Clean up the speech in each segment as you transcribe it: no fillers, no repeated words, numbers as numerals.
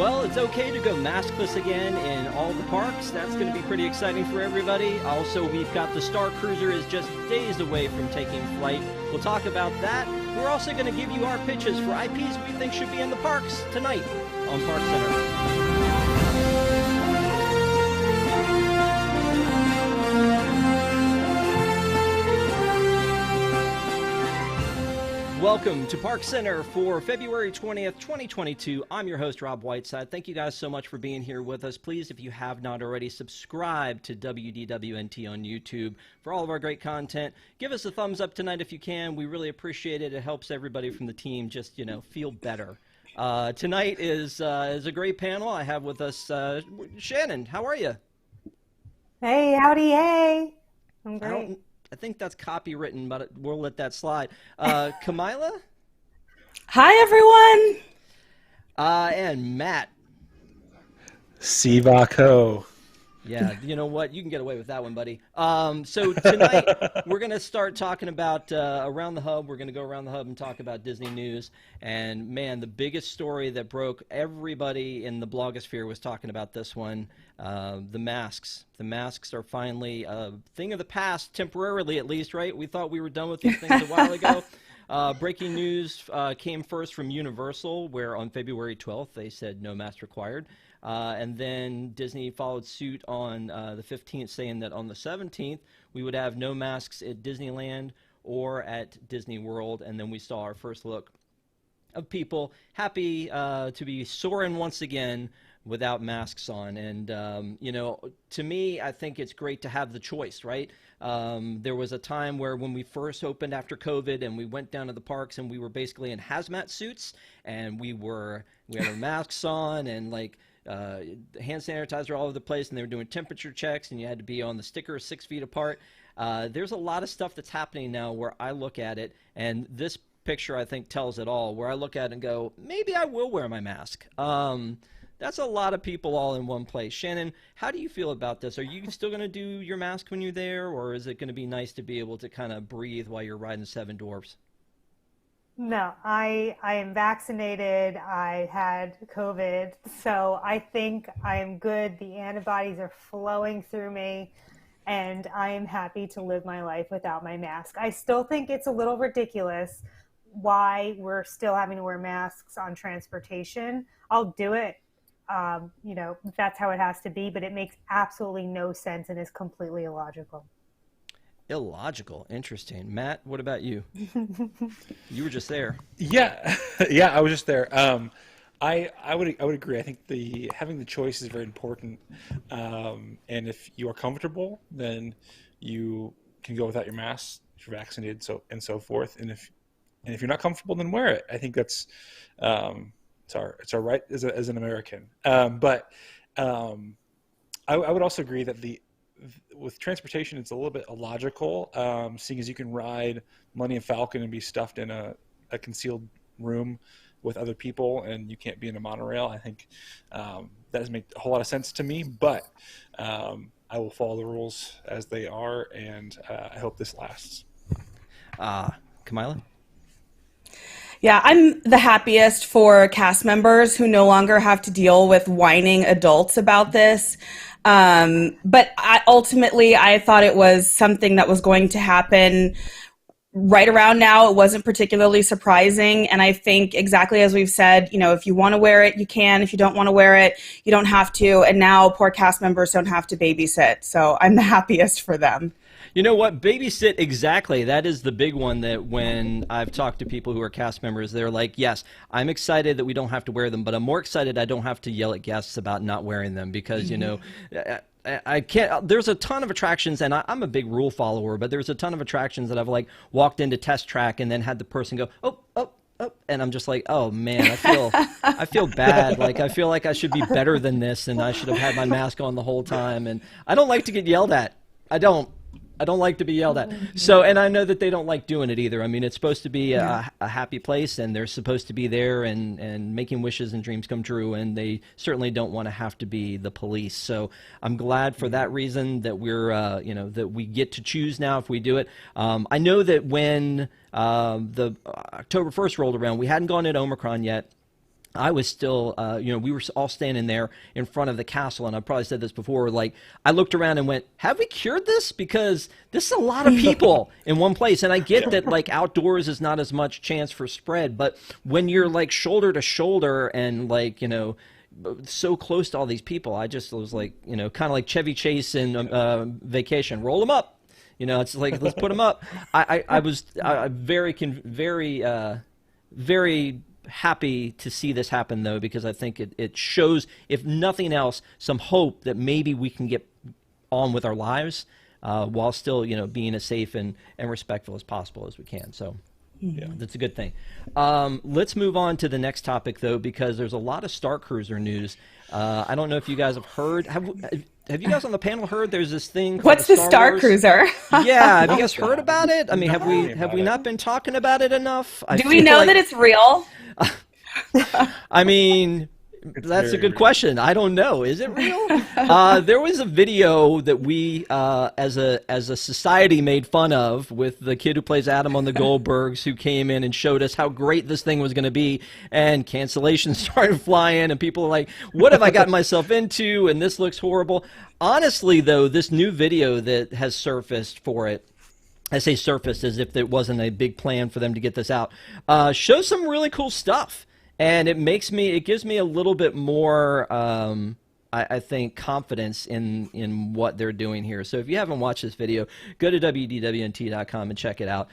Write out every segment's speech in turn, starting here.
Well, it's okay to go maskless again in all the parks. That's going to be pretty exciting for everybody. Also, we've got the Starcruiser is just days away from taking flight. We'll talk about that. We're also going to give you our pitches for IPs we think should be in the parks tonight on ParksCenter. Welcome to ParksCenter for February 20th, 2022. I'm your host, Rob Whiteside. Thank you guys so much for being here with us. Please, if you have not already, subscribe to WDWNT on YouTube for all of our great content. Give us a thumbs up tonight if you can. We really appreciate it. It helps everybody from the team just, feel better. Tonight is a great panel. I have with us Shannon. How are you? Hey, howdy, hey. I'm great. I think that's copywritten, but we'll let that slide. Kamila? Hi, everyone. And Matt. Sivako. Yeah, you know what? You can get away with that one, buddy. So tonight, we're going to start talking about Around the Hub. We're going to go around the hub and talk about Disney news. And, man, the biggest story that broke everybody in the blogosphere was talking about this one, the masks. The masks are finally a thing of the past, temporarily at least, right? We thought we were done with these things a while ago. Breaking news came first from Universal, where on February 12th they said no mask required. And then Disney followed suit on the 15th, saying that on the 17th we would have no masks at Disneyland or at Disney World. And then we saw our first look of people happy to be soaring once again without masks on. And, to me, I think it's great to have the choice, right? There was a time where when we first opened after COVID and we went down to the parks and we were basically in hazmat suits and we had our masks on and hand sanitizer all over the place, and they were doing temperature checks and you had to be on the sticker 6 feet apart. There's a lot of stuff that's happening now where I look at it, and this picture I think tells it all, where I look at it and go, maybe I will wear my mask. That's a lot of people all in one place. Shannon, how do you feel about this? Are you still going to do your mask when you're there, or is it going to be nice to be able to kind of breathe while you're riding Seven Dwarfs? No, I am vaccinated. I had COVID, so I think I am good. The antibodies are flowing through me, and I am happy to live my life without my mask. I still think it's a little ridiculous why we're still having to wear masks on transportation. I'll do it. That's how it has to be, but it makes absolutely no sense and is completely illogical. Illogical. Interesting. Matt, what about you? You were just there. Yeah, yeah, I was just there. I would agree. I think having the choice is very important. And if you are comfortable, then you can go without your mask. If you're vaccinated, and so forth. And if you're not comfortable, then wear it. I think that's it's our right as an American. But I would also agree that with transportation, it's a little bit illogical, seeing as you can ride Millennium Falcon and be stuffed in a concealed room with other people, and you can't be in a monorail. I think that doesn't make a whole lot of sense to me, but I will follow the rules as they are, and I hope this lasts. Kamila? Yeah, I'm the happiest for cast members who no longer have to deal with whining adults about this. But ultimately, I thought it was something that was going to happen right around now. It wasn't particularly surprising. And I think exactly as we've said, if you want to wear it, you can. If you don't want to wear it, you don't have to. And now poor cast members don't have to babysit. So I'm the happiest for them. You know what? Babysit, exactly. That is the big one that when I've talked to people who are cast members, they're like, yes, I'm excited that we don't have to wear them, but I'm more excited I don't have to yell at guests about not wearing them because, I can't. There's a ton of attractions, and I'm a big rule follower, but there's a ton of attractions that I've walked into Test Track and then had the person go, oh, and I'm just like, oh man, I feel bad. I feel like I should be better than this, and I should have had my mask on the whole time. And I don't like to get yelled at. I don't like to be yelled at. So, and I know that they don't like doing it either. I mean, it's supposed to be a happy place, and they're supposed to be there and making wishes and dreams come true, and they certainly don't want to have to be the police. So I'm glad for that reason that we're, that we get to choose now if we do it. I know that when the October 1st rolled around, we hadn't gone into Omicron yet. I was still, we were all standing there in front of the castle, and I probably said this before, like, I looked around and went, have we cured this? Because this is a lot of people in one place, and I get that, like, outdoors is not as much chance for spread, but when you're, like, shoulder to shoulder and, like, so close to all these people, I just was like, kind of like Chevy Chase in Vacation, roll them up. It's like, let's put them up. I was very happy to see this happen, though, because I think it shows, if nothing else, some hope that maybe we can get on with our lives while still, being as safe and respectful as possible as we can. So yeah, that's a good thing. Let's move on to the next topic, though, because there's a lot of Starcruiser news. I don't know if you guys have heard. Have you guys on the panel heard there's this thing called What's the Starcruiser? Yeah, have you guys heard about it? I mean, have we not been talking about it enough? Do we know that it's real? I mean, that's a good question. I don't know. Is it real? There was a video that we, as a society, made fun of with the kid who plays Adam on the Goldbergs, who came in and showed us how great this thing was going to be, and cancellations started flying, and people are like, "What have I gotten myself into?" And this looks horrible. Honestly, though, this new video that has surfaced for it, I say surfaced as if there wasn't a big plan for them to get this out, shows some really cool stuff. And it gives me a little bit more, I think, confidence in what they're doing here. So if you haven't watched this video, go to wdwnt.com and check it out.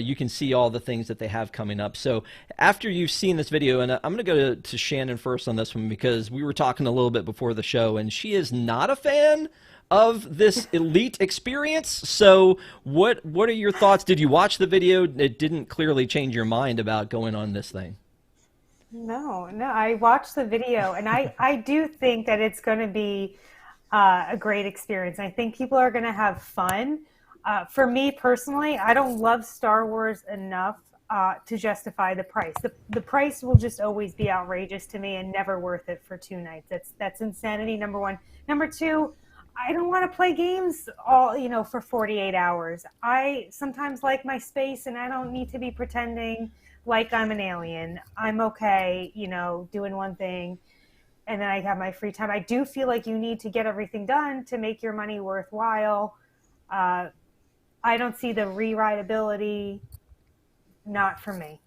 You can see all the things that they have coming up. So after you've seen this video, and I'm going to go to Shannon first on this one, because we were talking a little bit before the show, and she is not a fan of this elite experience. So what are your thoughts? Did you watch the video? It didn't clearly change your mind about going on this thing. No, I watched the video, and I do think that it's going to be a great experience. I think people are going to have fun. For me personally, I don't love Star Wars enough to justify the price. The price will just always be outrageous to me and never worth it for 2 nights. That's insanity, number one. Number two, I don't want to play games for 48 hours. I sometimes like my space, and I don't need to be pretending like I'm an alien. I'm okay, doing one thing, and then I have my free time. I do feel like you need to get everything done to make your money worthwhile. I don't see the rewritability, not for me.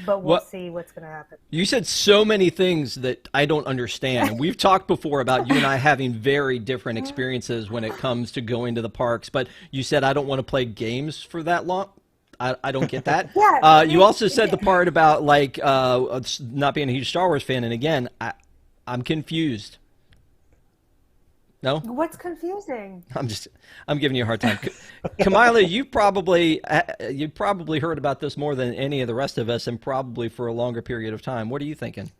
But we'll see what's going to happen. You said so many things that I don't understand. And we've talked before about you and I having very different experiences when it comes to going to the parks. But you said I don't want to play games for that long. I don't get that. Yeah, you also said the part about like not being a huge Star Wars fan, and again, I'm confused. No? What's confusing? I'm giving you a hard time. Kamila, you probably heard about this more than any of the rest of us, and probably for a longer period of time. What are you thinking?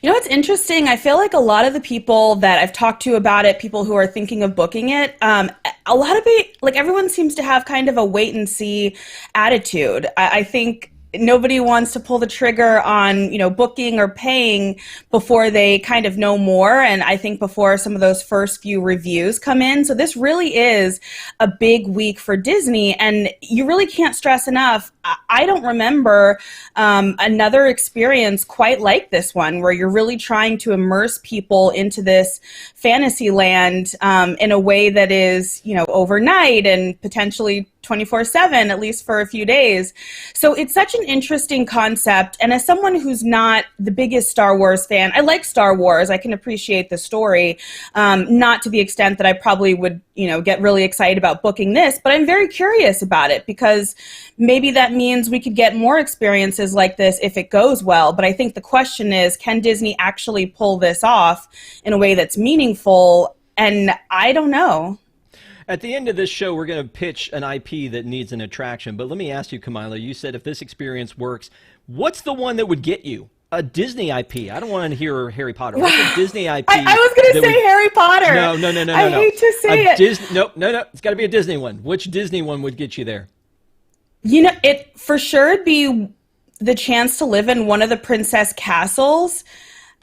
It's interesting. I feel like a lot of the people that I've talked to about it, people who are thinking of booking it, a lot of it, like everyone seems to have kind of a wait and see attitude. I think nobody wants to pull the trigger on, booking or paying before they kind of know more. And I think before some of those first few reviews come in. So this really is a big week for Disney. And you really can't stress enough. I don't remember another experience quite like this one, where you're really trying to immerse people into this fantasy land in a way that is, overnight and potentially 24/7, at least for a few days. So it's such an interesting concept. And as someone who's not the biggest Star Wars fan, I like Star Wars. I can appreciate the story, not to the extent that I probably would, get really excited about booking this, but I'm very curious about it, because maybe that means we could get more experiences like this if it goes well. But I think the question is, can Disney actually pull this off in a way that's meaningful? And I don't know. At the end of this show, we're going to pitch an IP that needs an attraction. But let me ask you, Kamila, you said if this experience works, what's the one that would get you? A Disney IP. I don't want to hear Harry Potter. What's a Disney IP? I was going to say Harry Potter. No. I hate to say it. No. It's got to be a Disney one. Which Disney one would get you there? It for sure would be the chance to live in one of the princess castles.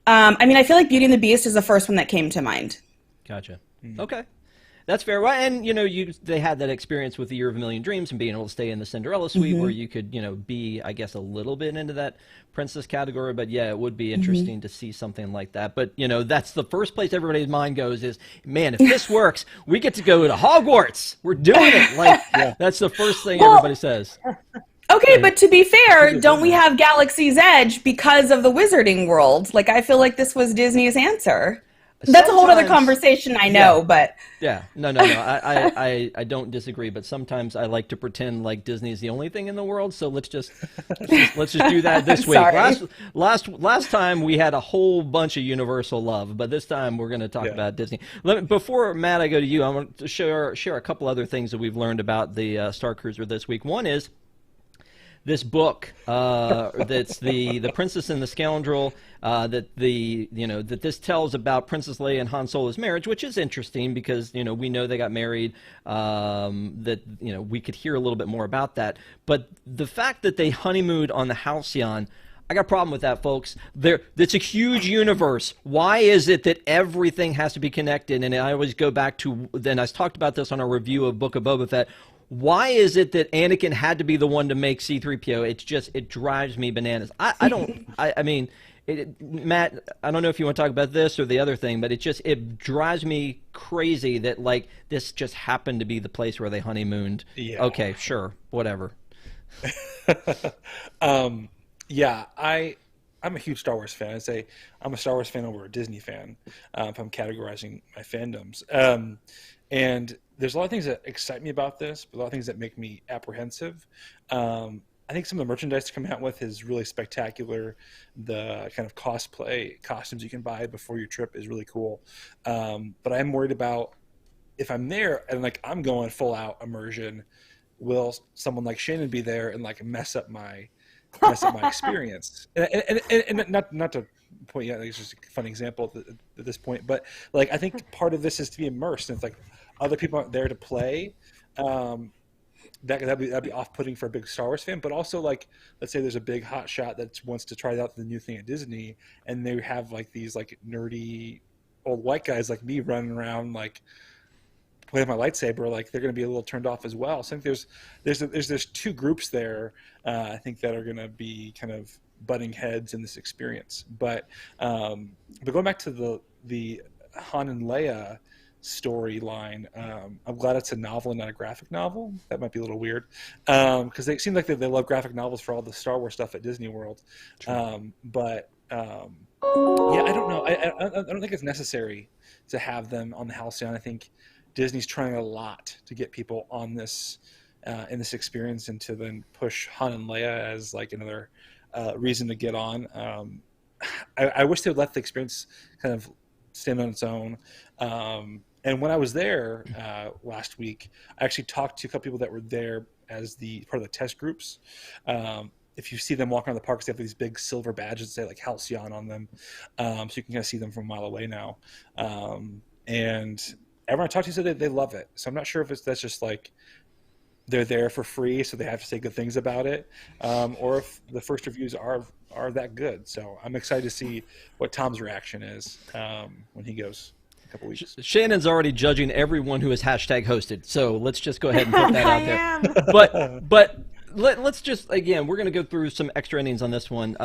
I feel like Beauty and the Beast is the first one that came to mind. Gotcha. Okay. That's fair. Well, and they had that experience with the Year of a Million Dreams and being able to stay in the Cinderella suite, where you could, be, I guess, a little bit into that princess category. But yeah, it would be interesting to see something like that. But that's the first place everybody's mind goes is, man, if this works, we get to go to Hogwarts. We're doing it. Like that's the first thing everybody says. Okay, but to be fair, don't we have Galaxy's Edge because of the Wizarding World? Like, I feel like this was Disney's answer. That's a whole other conversation, I know, but... Yeah, no. I don't disagree, but sometimes I like to pretend like Disney's the only thing in the world, so let's just do that this week. Last time we had a whole bunch of Universal love, but this time we're going to talk about Disney. Before, Matt, I go to you, I want to share a couple other things that we've learned about the Starcruiser this week. One is this book that's the Princess and the Scoundrel, that this tells about Princess Leia and Han Solo's marriage, which is interesting because we know they got married, that we could hear a little bit more about that. But the fact that they honeymooned on the Halcyon, I got a problem with that, folks. It's a huge universe. Why is it that everything has to be connected? And I always go back to, then I talked about this on our review of Book of Boba Fett. Why is it that Anakin had to be the one to make C-3PO? It drives me bananas. I mean, Matt, I don't know if you want to talk about this or the other thing, but it drives me crazy that like this just happened to be the place where they honeymooned. Yeah. Okay, sure, whatever. Yeah, I'm a huge Star Wars fan. I'm a Star Wars fan over a Disney fan, if I'm categorizing my fandoms. And there's a lot of things that excite me about this, but a lot of things that make me apprehensive. I think some of the merchandise to come out with is really spectacular. The kind of cosplay costumes you can buy before your trip is really cool. But I'm worried about if I'm there and like I'm going full out immersion, will someone like Shannon be there and like mess up my experience? And not to point out, it's just a fun example at this point, but like I think part of this is to be immersed, and it's like other people aren't there to play. That'd be off-putting for a big Star Wars fan, but also like let's say there's a big hot shot that wants to try out the new thing at Disney, and they have like these like nerdy old white guys like me running around like playing my lightsaber, like they're going to be a little turned off as well. So I think there's two groups there, I think, that are going to be kind of butting heads in this experience. But going back to the Han and Leia storyline, I'm glad it's a novel and not a graphic novel. That might be a little weird, because they seem like they love graphic novels for all the Star Wars stuff at Disney World. Yeah, I don't know. I don't think it's necessary to have them on the Halcyon. I think Disney's trying a lot to get people on this in this experience, and to then push Han and Leia as like another reason to get on. I wish they would let the experience kind of stand on its own. And when I was there last week, I actually talked to a couple people that were there as part of the test groups. If you see them walking around the parks, they have these big silver badges that say like Halcyon on them, so you can kind of see them from a mile away now. And everyone I talked to said they love it. So I'm not sure if that's just like they're there for free, so they have to say good things about it, or if the first reviews are that good. So I'm excited to see what Tom's reaction is when he goes in a couple weeks. Shannon's already judging everyone who is #hosted, so let's just go ahead and put that out there. But let's just, again, we're going to go through some extra endings on this one,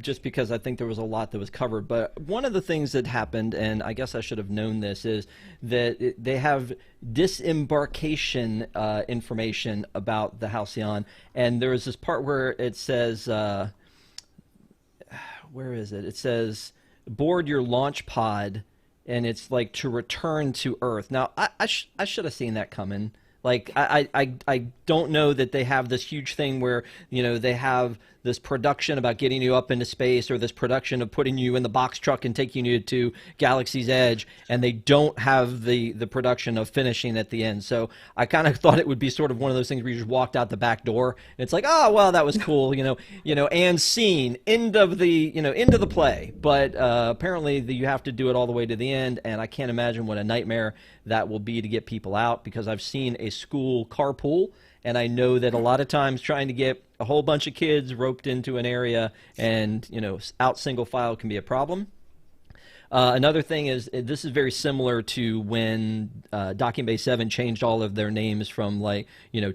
just because I think there was a lot that was covered. But one of the things that happened, and I guess I should have known this, is that they have disembarkation information about the Halcyon, and there was this part where it says, where is it? It says, board your launch pod, and it's like to return to Earth. Now, I should have seen that coming. Like, I don't know that they have this huge thing where, they have this production about getting you up into space, or this production of putting you in the box truck and taking you to Galaxy's Edge, and they don't have the production of finishing at the end. So I kind of thought it would be sort of one of those things where you just walked out the back door, and it's like, oh, well, that was cool, and scene, end of the play. But apparently you have to do it all the way to the end, and I can't imagine what a nightmare that will be to get people out, because I've seen a school carpool, and I know that a lot of times trying to get a whole bunch of kids roped into an area and, out single file can be a problem. Another thing is, this is very similar to when Docking Bay 7 changed all of their names from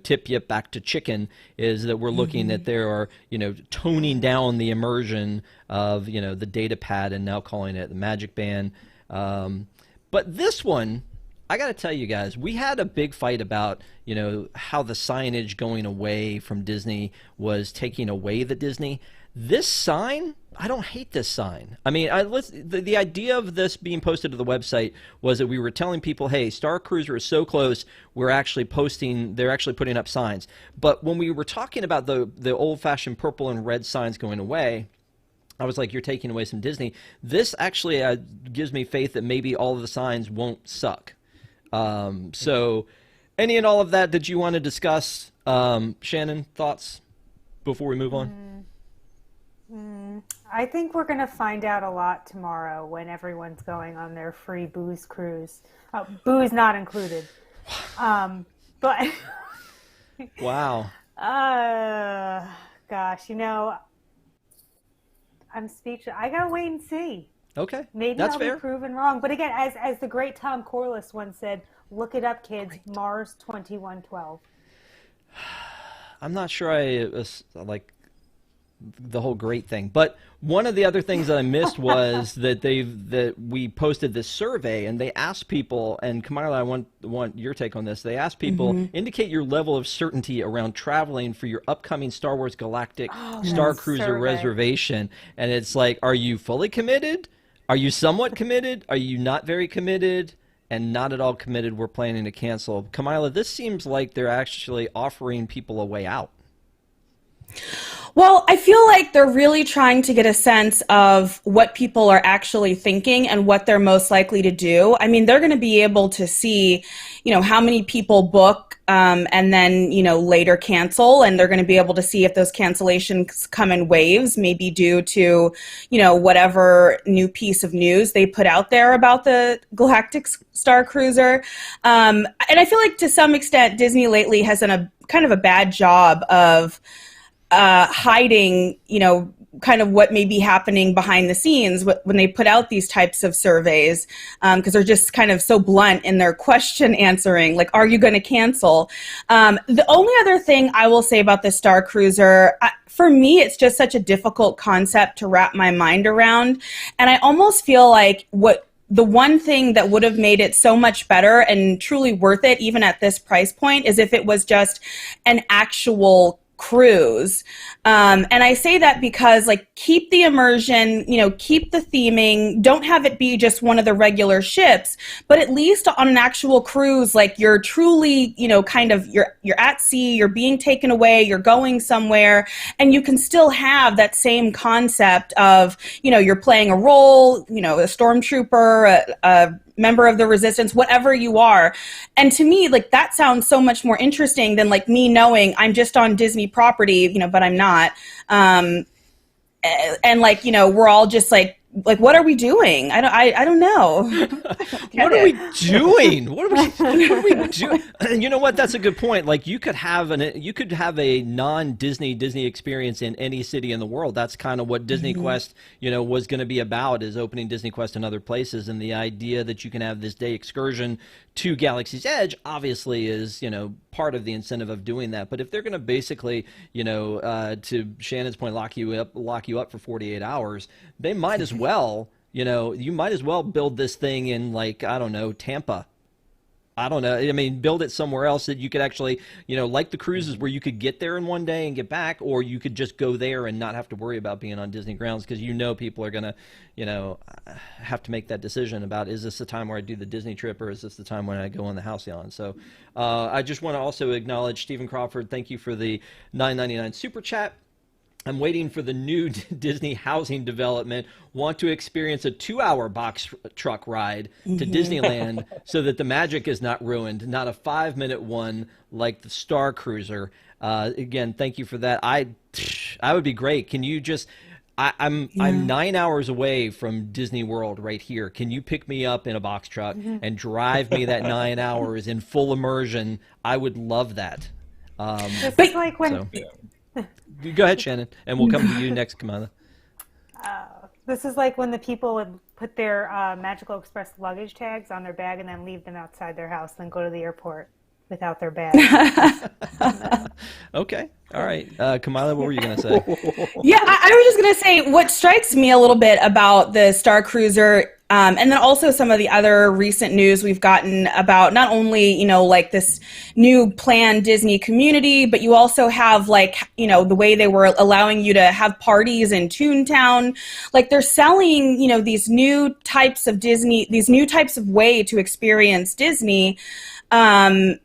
Tip Yip back to Chicken, is that we're looking at there are, toning down the immersion of, the data pad and now calling it the Magic Band. But this one, I got to tell you guys, we had a big fight about, how the signage going away from Disney was taking away the Disney. This sign, I don't hate this sign. I mean, the idea of this being posted to the website was that we were telling people, hey, Starcruiser is so close, they're actually putting up signs. But when we were talking about the old-fashioned purple and red signs going away, I was like, you're taking away some Disney. This actually gives me faith that maybe all of the signs won't suck. So any and all of that you want to discuss? Shannon, thoughts before we move on? I think we're going to find out a lot tomorrow when everyone's going on their free booze cruise. Booze not included. But wow. Gosh, I'm speechless. I got to wait and see. Okay, maybe that's I'll fair. be proven wrong. But again, as the great Tom Corliss once said, look it up, kids. Great. Mars 2112. I'm not sure I like the whole great thing, but one of the other things that I missed was that we posted this survey and they asked people, and Kamila, I want your take on this. They asked people, indicate your level of certainty around traveling for your upcoming Star Wars Galactic Starcruiser reservation, and it's like, are you fully committed? Are you somewhat committed? Are you not very committed? And not at all committed, we're planning to cancel. Kamila, this seems like they're actually offering people a way out. Well, I feel like they're really trying to get a sense of what people are actually thinking and what they're most likely to do. I mean, they're going to be able to see, how many people book and then, later cancel. And they're going to be able to see if those cancellations come in waves, maybe due to, whatever new piece of news they put out there about the Galactic Starcruiser. And I feel like to some extent, Disney lately has done a kind of a bad job of hiding, kind of what may be happening behind the scenes when they put out these types of surveys, because they're just kind of so blunt in their question answering, like, are you going to cancel? The only other thing I will say about the Starcruiser, for me, it's just such a difficult concept to wrap my mind around. And I almost feel like the one thing that would have made it so much better and truly worth it, even at this price point, is if it was just an actual cruise. And I say that because, keep the immersion, keep the theming, don't have it be just one of the regular ships, but at least on an actual cruise, you're truly, kind of, you're at sea, you're being taken away, you're going somewhere, and you can still have that same concept of, you're playing a role, a stormtrooper, a member of the resistance, whatever you are. And to me, that sounds so much more interesting than me knowing I'm just on Disney property, but I'm not. And we're all just what are we doing? I don't know. What are we doing? What are we doing? You know what? That's a good point. You could have a non-Disney experience in any city in the world. That's kind of what Disney Quest, was going to be about, is opening Disney Quest in other places. And the idea that you can have this day excursion to Galaxy's Edge obviously is, part of the incentive of doing that. But if they're going to basically, to Shannon's point, lock you up for 48 hours, they might as well, you might as well build this thing in I don't know, Tampa. I don't know. I mean, build it somewhere else that you could actually, like the cruises where you could get there in one day and get back, or you could just go there and not have to worry about being on Disney grounds, because people are going to, have to make that decision about, is this the time where I do the Disney trip, or is this the time when I go on the Halcyon? So I just want to also acknowledge Stephen Crawford. Thank you for the $9.99 super chat. I'm waiting for the new Disney housing development. Want to experience a 2-hour box truck ride to Disneyland so that the magic is not ruined, not a 5-minute one like the Starcruiser. Again, thank you for that. I would be great. Can you just... I'm 9 hours away from Disney World right here. Can you pick me up in a box truck and drive me that 9 hours in full immersion? I would love that. This is like when... So. Go ahead, Shannon, and we'll come to you next, Kamala. This is like when the people would put their Magical Express luggage tags on their bag and then leave them outside their house, then go to the airport without their bag. Okay. All right. Kamila, what were you going to say? Yeah, I was just going to say what strikes me a little bit about the Starcruiser, and then also some of the other recent news we've gotten about not only, you know, like this new planned Disney community, but you also have like, you know, the way they were allowing you to have parties in Toontown. Like they're selling, you know, these new types of Disney, these new types of way to experience Disney. And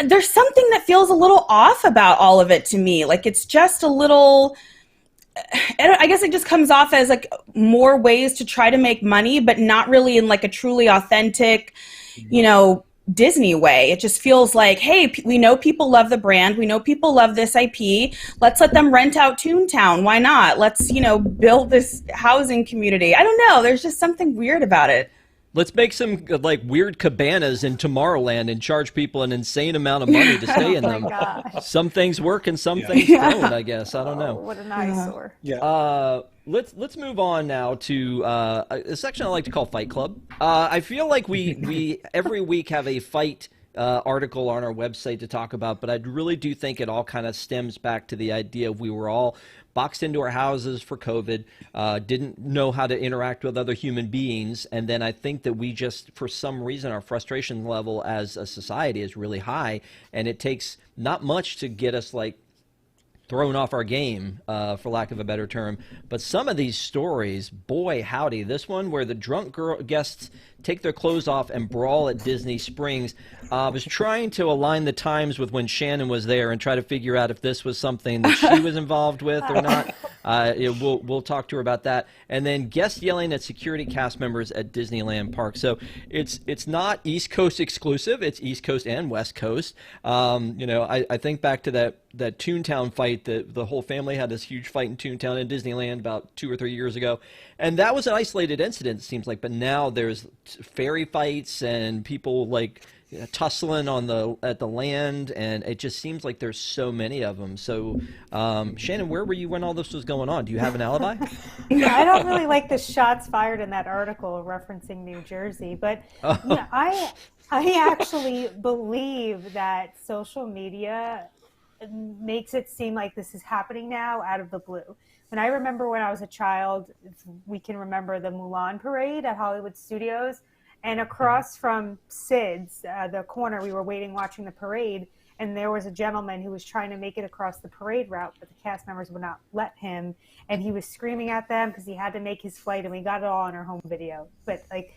there's something that feels a little off about all of it to me. Like it's just a little, I guess it just comes off as like more ways to try to make money, but not really in like a truly authentic, you know, Disney way. It just feels like, hey, we know people love the brand. We know people love this IP. Let's let them rent out Toontown. Why not? Let's, you know, build this housing community. I don't know. There's just something weird about it. Let's make some like weird cabanas in Tomorrowland and charge people an insane amount of money to stay in them. Gosh. Some things work and some things don't, I guess. I don't know. What an eyesore. Yeah. Let's move on now to a section I like to call Fight Club. I feel like we every week have a fight article on our website to talk about, but I really do think it all kind of stems back to the idea of we were all boxed into our houses for COVID, didn't know how to interact with other human beings, and then I think that we just, for some reason, our frustration level as a society is really high, and it takes not much to get us like thrown off our game, for lack of a better term. But some of these stories, boy howdy, this one where the drunk guests take their clothes off and brawl at Disney Springs. I was trying to align the times with when Shannon was there and try to figure out if this was something that she was involved with or not. We'll talk to her about that. And then guests yelling at security cast members at Disneyland Park. So it's not East Coast exclusive. It's East Coast and West Coast. You know, I think back to that Toontown fight. The whole family had this huge fight in Toontown in Disneyland about 2 or 3 years ago. And that was an isolated incident, it seems like. But now there's ferry fights and people like tussling at the land, and it just seems like there's so many of them. So, Shannon, where were you when all this was going on? Do you have an alibi? Yeah, I don't really like the shots fired in that article referencing New Jersey, but yeah, I actually believe that social media makes it seem like this is happening now out of the blue. And I remember when I was a child, we can remember the Mulan parade at Hollywood Studios, and across from Sid's, the corner, we were watching the parade, and there was a gentleman who was trying to make it across the parade route, but the cast members would not let him, and he was screaming at them because he had to make his flight, and we got it all on our home video. But like,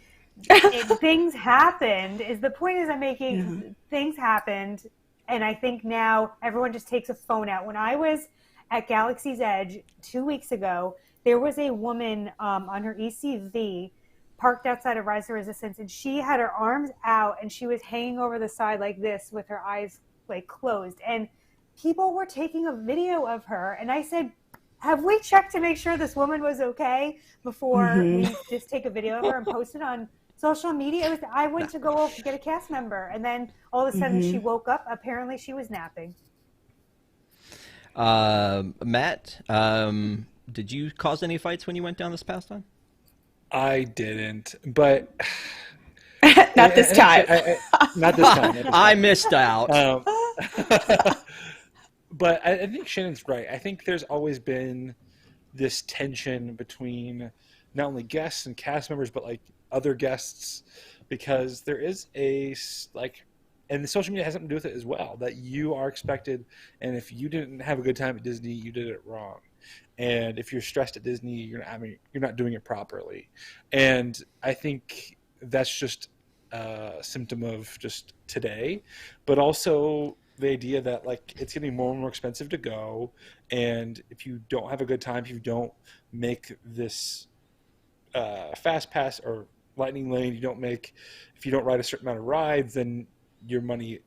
things happened. The point is I'm making, things happened, and I think now everyone just takes a phone out. When I was at Galaxy's Edge 2 weeks ago, there was a woman on her ECV parked outside of Rise of Resistance, and she had her arms out and she was hanging over the side like this with her eyes like closed, and people were taking a video of her, and I said, have we checked to make sure this woman was okay before we just take a video of her and post it on social media? I went to go get a cast member, and then all of a sudden she woke up. Apparently she was napping. Matt, did you cause any fights when you went down this past time? I didn't, but not this time. Not this time. I missed out. But I think Shannon's right. I think there's always been this tension between not only guests and cast members, but like other guests, because there is and the social media has something to do with it as well, that you are expected, and if you didn't have a good time at Disney, you did it wrong. And if you're stressed at Disney, you're not doing it properly. And I think that's just a symptom of just today, but also the idea that like it's getting more and more expensive to go, and if you don't have a good time, if you don't make this fast pass or lightning lane, if you don't ride a certain amount of rides, then your money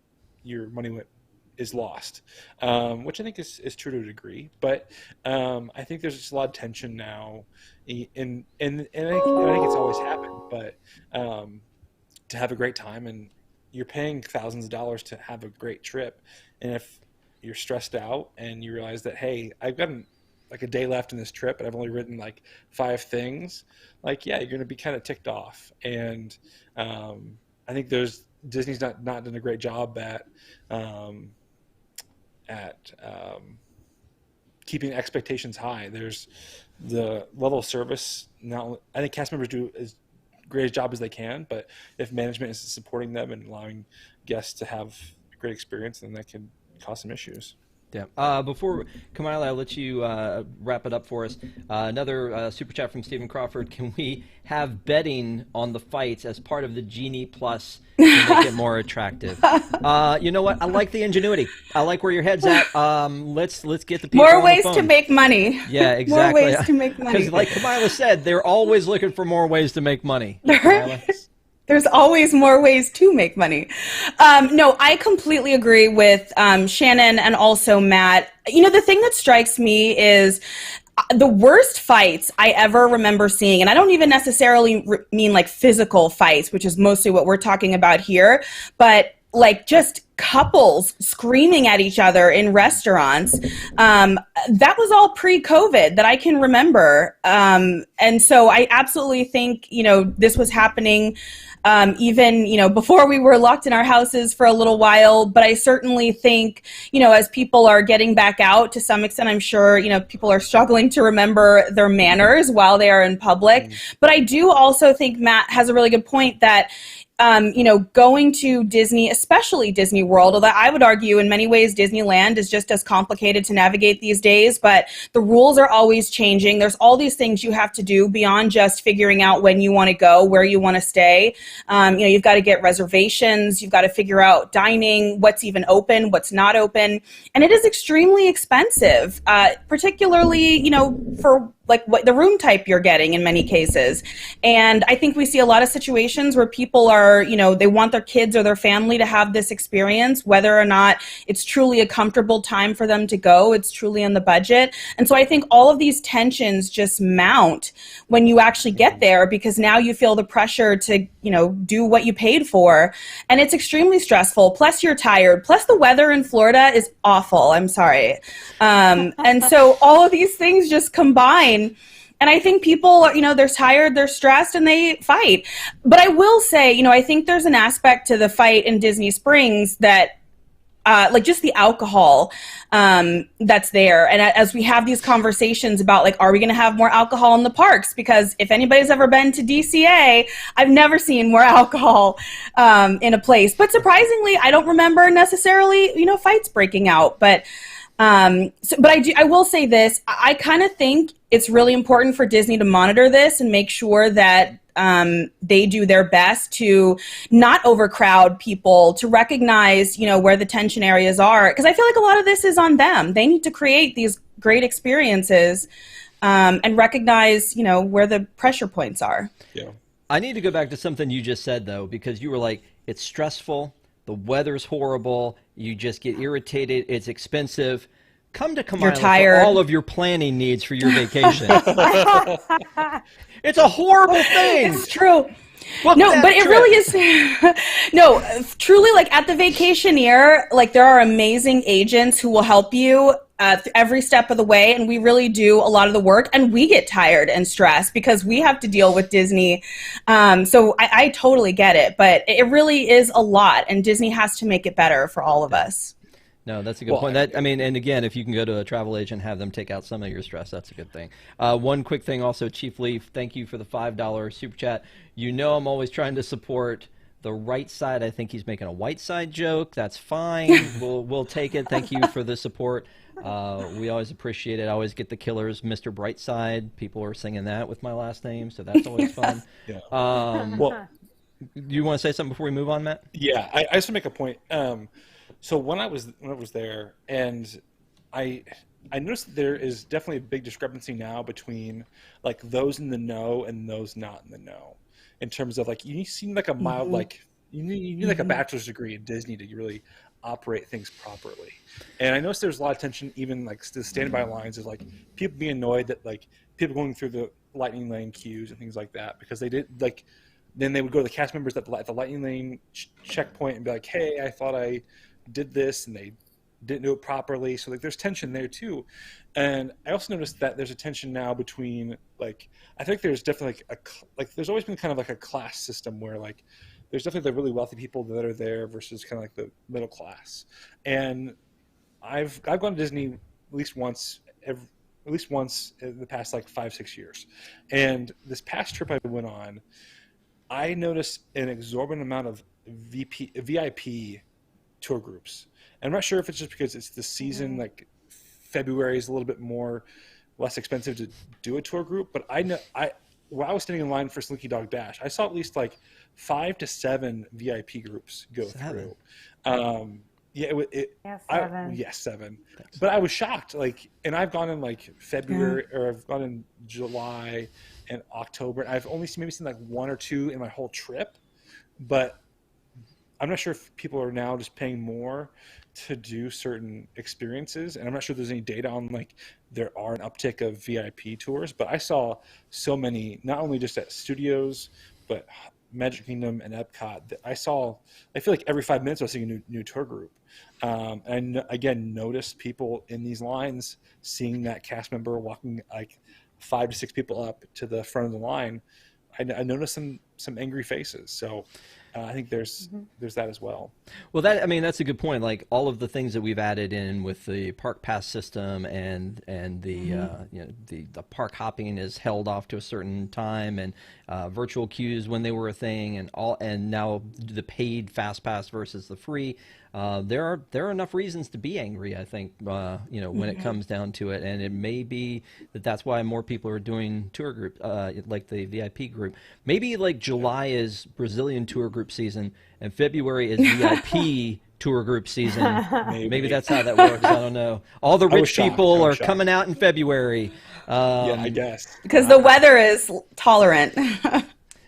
is lost, which I think is true to a degree. But I think there's just a lot of tension now, and I think it's always happened. But to have a great time, and you're paying thousands of dollars to have a great trip, and if you're stressed out and you realize that, hey, I've got like a day left in this trip and I've only written like 5 things, like, yeah, you're going to be kind of ticked off. And I think Disney's not done a great job at keeping expectations high. There's the level of service. Now, I think cast members do as great a job as they can, but if management is supporting them and allowing guests to have a great experience, then that can cause some issues. Yeah. Before, Kamila, I'll let you wrap it up for us. Another super chat from Stephen Crawford. Can we have betting on the fights as part of the Genie Plus to make it more attractive? You know what? I like the ingenuity. I like where your head's at. Let's get the people More on ways the phone. to make money. Yeah, exactly. More ways to make money. Because like Kamila said, they're always looking for more ways to make money. There's always more ways to make money. No, I completely agree with Shannon and also Matt. You know, the thing that strikes me is the worst fights I ever remember seeing, and I don't even necessarily mean like physical fights, which is mostly what we're talking about here, but like just couples screaming at each other in restaurants. That was all pre-COVID that I can remember. And so I absolutely think, you know, this was happening even, you know, before we were locked in our houses for a little while. But I certainly think, you know, as people are getting back out to some extent, I'm sure, you know, people are struggling to remember their manners while they are in public. But I do also think Matt has a really good point that, you know, going to Disney, especially Disney World, although I would argue in many ways Disneyland is just as complicated to navigate these days, but the rules are always changing. There's all these things you have to do beyond just figuring out when you want to go, where you want to stay. You know, you've got to get reservations, you've got to figure out dining, what's even open, what's not open, and it is extremely expensive, particularly, you know, for like what the room type you're getting in many cases. And I think we see a lot of situations where people are, you know, they want their kids or their family to have this experience, whether or not it's truly a comfortable time for them to go, it's truly in the budget. And so I think all of these tensions just mount when you actually get there, because now you feel the pressure to, you know, do what you paid for. And it's extremely stressful. Plus you're tired. Plus the weather in Florida is awful. I'm sorry. And so all of these things just combine. And I think people are, you know, they're tired, they're stressed, and they fight. But I will say, you know, I think there's an aspect to the fight in Disney Springs that, like just the alcohol that's there. And as we have these conversations about like, are we going to have more alcohol in the parks? Because if anybody's ever been to DCA, I've never seen more alcohol in a place. But surprisingly, I don't remember necessarily, you know, fights breaking out. But I will say this, I kind of think it's really important for Disney to monitor this and make sure that they do their best to not overcrowd people, to recognize, you know, where the tension areas are. Because I feel like a lot of this is on them. They need to create these great experiences and recognize, you know, where the pressure points are. Yeah. I need to go back to something you just said, though, because you were like, it's stressful, the weather's horrible, you just get irritated, it's expensive. Come to Kamila for all of your planning needs for your vacation. It's a horrible thing. It's true. Well, no, but it really is. No, truly, like at the Vacationeer, like there are amazing agents who will help you every step of the way, and we really do a lot of the work, and we get tired and stressed because we have to deal with Disney. So I totally get it, but it really is a lot, and Disney has to make it better for all of us. No, that's a good point. That, I mean, and again, if you can go to a travel agent and have them take out some of your stress, that's a good thing. One quick thing also, Chief Leaf, thank you for the $5 super chat. You know I'm always trying to support the right side. I think he's making a white side joke. That's fine. We'll take it. Thank you for the support. We always appreciate it. I always get the Killers, Mr. Brightside. People are singing that with my last name, so that's always fun. Yeah. Well, you want to say something before we move on, Matt? Yeah, I just want to make a point. So when I was there, and I noticed that there is definitely a big discrepancy now between like those in the know and those not in the know, in terms of like you seem like a mild like you need like a bachelor's degree in Disney to really operate things properly. And I noticed there's a lot of tension, even like the standby lines, is like people being annoyed that like people going through the lightning lane queues and things like that, because they did like. Then they would go to the cast members at the lightning lane checkpoint and be like, "Hey, I thought I did this," and they didn't do it properly. So like there's tension there too. And I also noticed that there's a tension now between like, I think there's definitely like there's always been kind of like a class system where like there's definitely the really wealthy people that are there versus kind of like the middle class. And I've gone to Disney at least once in the past like 5-6 years. And this past trip I went on, I noticed an exorbitant amount of VIP tour groups. And I'm not sure if it's just because it's the season, like February is a little bit less expensive to do a tour group. But while I was standing in line for Slinky Dog Dash, I saw at least like 5 to 7 VIP groups go through. Yeah, seven. Yes, 7. Thanks. But I was shocked. Like, and I've gone in like February, or I've gone in July and October. I've only maybe seen like 1 or 2 in my whole trip. But I'm not sure if people are now just paying more to do certain experiences, and I'm not sure if there's any data on like there are an uptick of VIP tours. But I saw so many, not only just at studios, but Magic Kingdom and Epcot. I feel like every 5 minutes I was seeing a new tour group. And again, noticed people in these lines, seeing that cast member walking like 5 to 6 people up to the front of the line. I noticed some angry faces. So I think there's that as well. Well, that's a good point. Like all of the things that we've added in with the park pass system and the park hopping is held off to a certain time, and virtual queues when they were a thing, and now the paid fast pass versus the free. There are enough reasons to be angry, I think, when it comes down to it, and it may be that's why more people are doing tour group, like the VIP group. Maybe like July is Brazilian tour group season, and February is VIP tour group season. Maybe that's how that works. I don't know. All the rich people are coming out in February. Yeah, I guess. Because the weather is tolerant.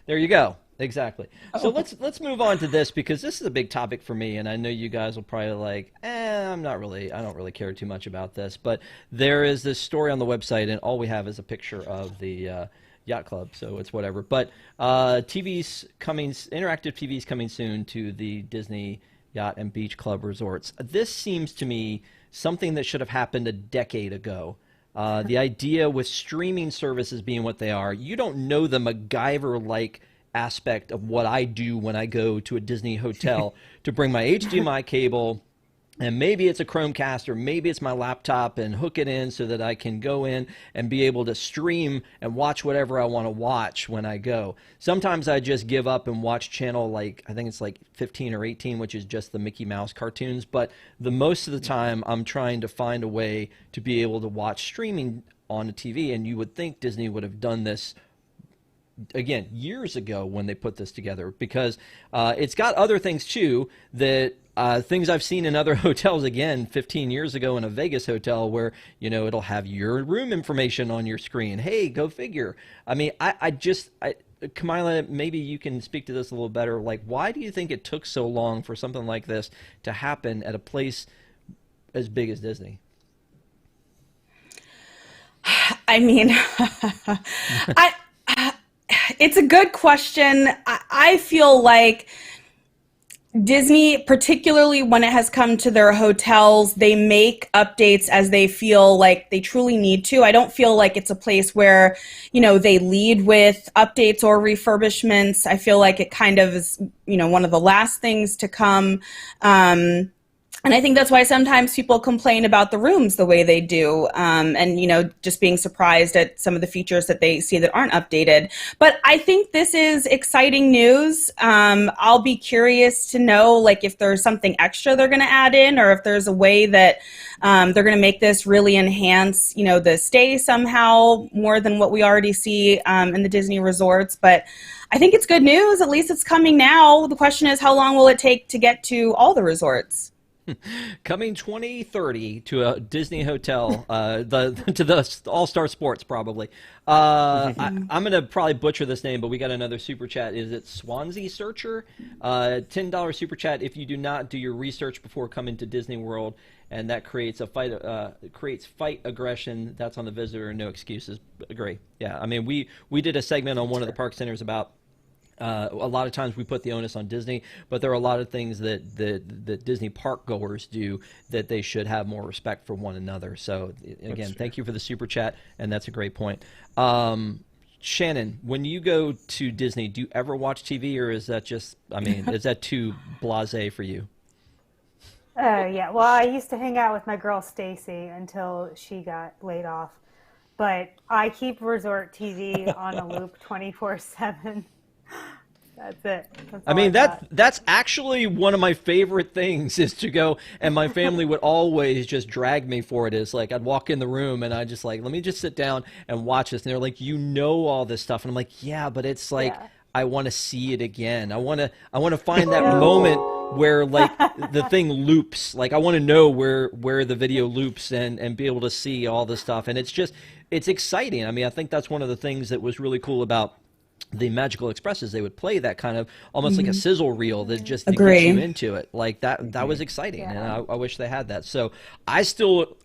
There you go. Exactly. So let's move on to this, because this is a big topic for me, and I know you guys will probably like, I don't really care too much about this, but there is this story on the website, and all we have is a picture of the yacht club, so it's whatever. But interactive TVs coming soon to the Disney Yacht and Beach Club resorts. This seems to me something that should have happened a decade ago. The idea with streaming services being what they are, you don't know the MacGyver-like aspect of what I do when I go to a Disney hotel to bring my HDMI cable, and maybe it's a Chromecast or maybe it's my laptop, and hook it in so that I can go in and be able to stream and watch whatever I want to watch when I go. Sometimes I just give up and watch channel I think it's like 15 or 18, which is just the Mickey Mouse cartoons, but the most of the time I'm trying to find a way to be able to watch streaming on a TV, and you would think Disney would have done this again years ago when they put this together, because it's got other things too, that things I've seen in other hotels, again 15 years ago in a Vegas hotel, where it'll have your room information on your screen. Hey, go figure. I mean, Kamila, maybe you can speak to this a little better. Like, why do you think it took so long for something like this to happen at a place as big as Disney? I mean, it's a good question. I feel like Disney, particularly when it has come to their hotels, they make updates as they feel like they truly need to. I don't feel like it's a place where, they lead with updates or refurbishments. I feel like it kind of is, one of the last things to come. And I think that's why sometimes people complain about the rooms the way they do, and, just being surprised at some of the features that they see that aren't updated. But I think this is exciting news. I'll be curious to know, like, if there's something extra they're going to add in, or if there's a way that they're going to make this really enhance, the stay somehow more than what we already see in the Disney resorts. But I think it's good news. At least it's coming now. The question is, how long will it take to get to all the resorts? Coming 2030 to a Disney hotel, to the All-Star Sports, probably. I'm going to probably butcher this name, but we got another super chat. Is it Swansea Searcher? $10 super chat if you do not do your research before coming to Disney World, and that creates fight aggression. That's on the visitor. No excuses. Agree. Yeah, I mean, we did a segment on one of the park centers about A lot of times we put the onus on Disney, but there are a lot of things that Disney park goers do that they should have more respect for one another. So again, thank you for the super chat, and that's a great point. Shannon, when you go to Disney, do you ever watch TV, or is that just, I mean, is that too blasé for you? Yeah. Well, I used to hang out with my girl Stacy until she got laid off, but I keep resort TV on a loop 24/7. That's it. That's I mean, all I got. that's actually one of my favorite things is to go, and my family would always just drag me for it. Is like I'd walk in the room and I just like, let me just sit down and watch this. And they're like, you know all this stuff, and I'm like, yeah, but it's like Yeah. I want to see it again. I want to find that moment where like the thing loops. Like I want to know where the video loops and be able to see all the stuff. And it's exciting. I mean, I think that's one of the things that was really cool about the Magical Expresses. They would play that kind of almost like a sizzle reel that just to get you into it. Like that was exciting, and I wish they had that. So I still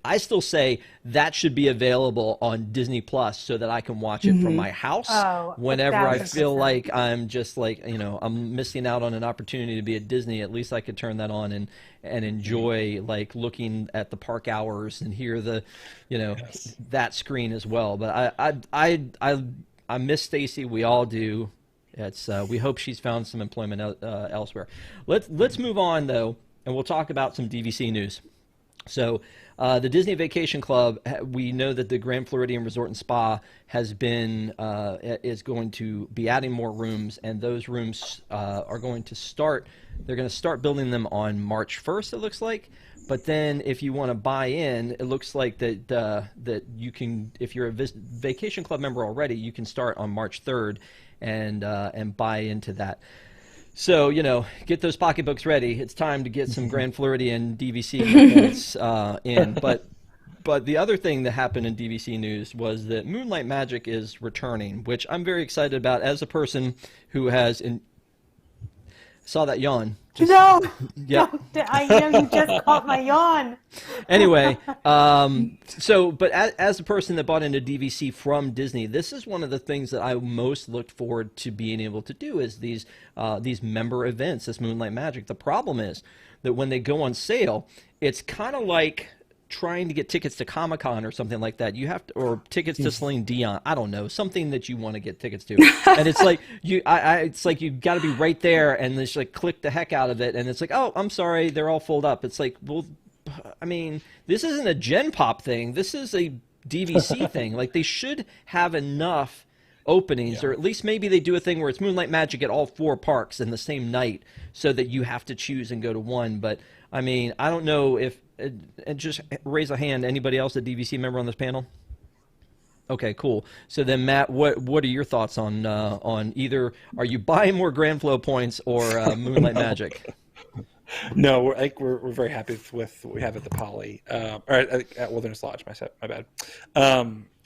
say that should be available on Disney Plus so that I can watch it from my house whenever I feel 1,000%. like I'm just like, I'm missing out on an opportunity to be at Disney. At least I could turn that on and enjoy like looking at the park hours and hear the that screen as well. But I miss Stacy. We all do. It's we hope she's found some employment elsewhere. Let's move on though, and we'll talk about some DVC news. So the Disney Vacation Club, we know that the Grand Floridian Resort and Spa has been is going to be adding more rooms, and those rooms are going to start. They're going to start building them on March 1st. It looks like. But then, if you want to buy in, it looks like that you can. If you're a Vacation Club member already, you can start on March 3rd and buy into that. So get those pocketbooks ready. It's time to get some Grand Floridian DVC points in. But the other thing that happened in DVC news was that Moonlight Magic is returning, which I'm very excited about as a person who has saw that yawn. No, Yeah. you just caught my yawn. Anyway, but as a person that bought into DVC from Disney, this is one of the things that I most looked forward to being able to do is these member events, this Moonlight Magic. The problem is that when they go on sale, it's kind of like trying to get tickets to Comic-Con or something like that. You have to, or tickets to Celine Dion. I don't know, something that you want to get tickets to. And it's like it's like you got to be right there and just like click the heck out of it. And it's like, oh, I'm sorry, they're all full up. It's like, well, I mean, this isn't a Gen Pop thing. This is a DVC thing. Like they should have enough openings, or at least maybe they do a thing where it's Moonlight Magic at all 4 parks in the same night, so that you have to choose and go to one. But I mean, I don't know if. And just raise a hand. Anybody else a DVC member on this panel? Okay, cool. So then, Matt, what are your thoughts on either? Are you buying more Grand Flow points or Moonlight Magic? No, we're very happy with what we have at the Poly, or at Wilderness Lodge. My bad.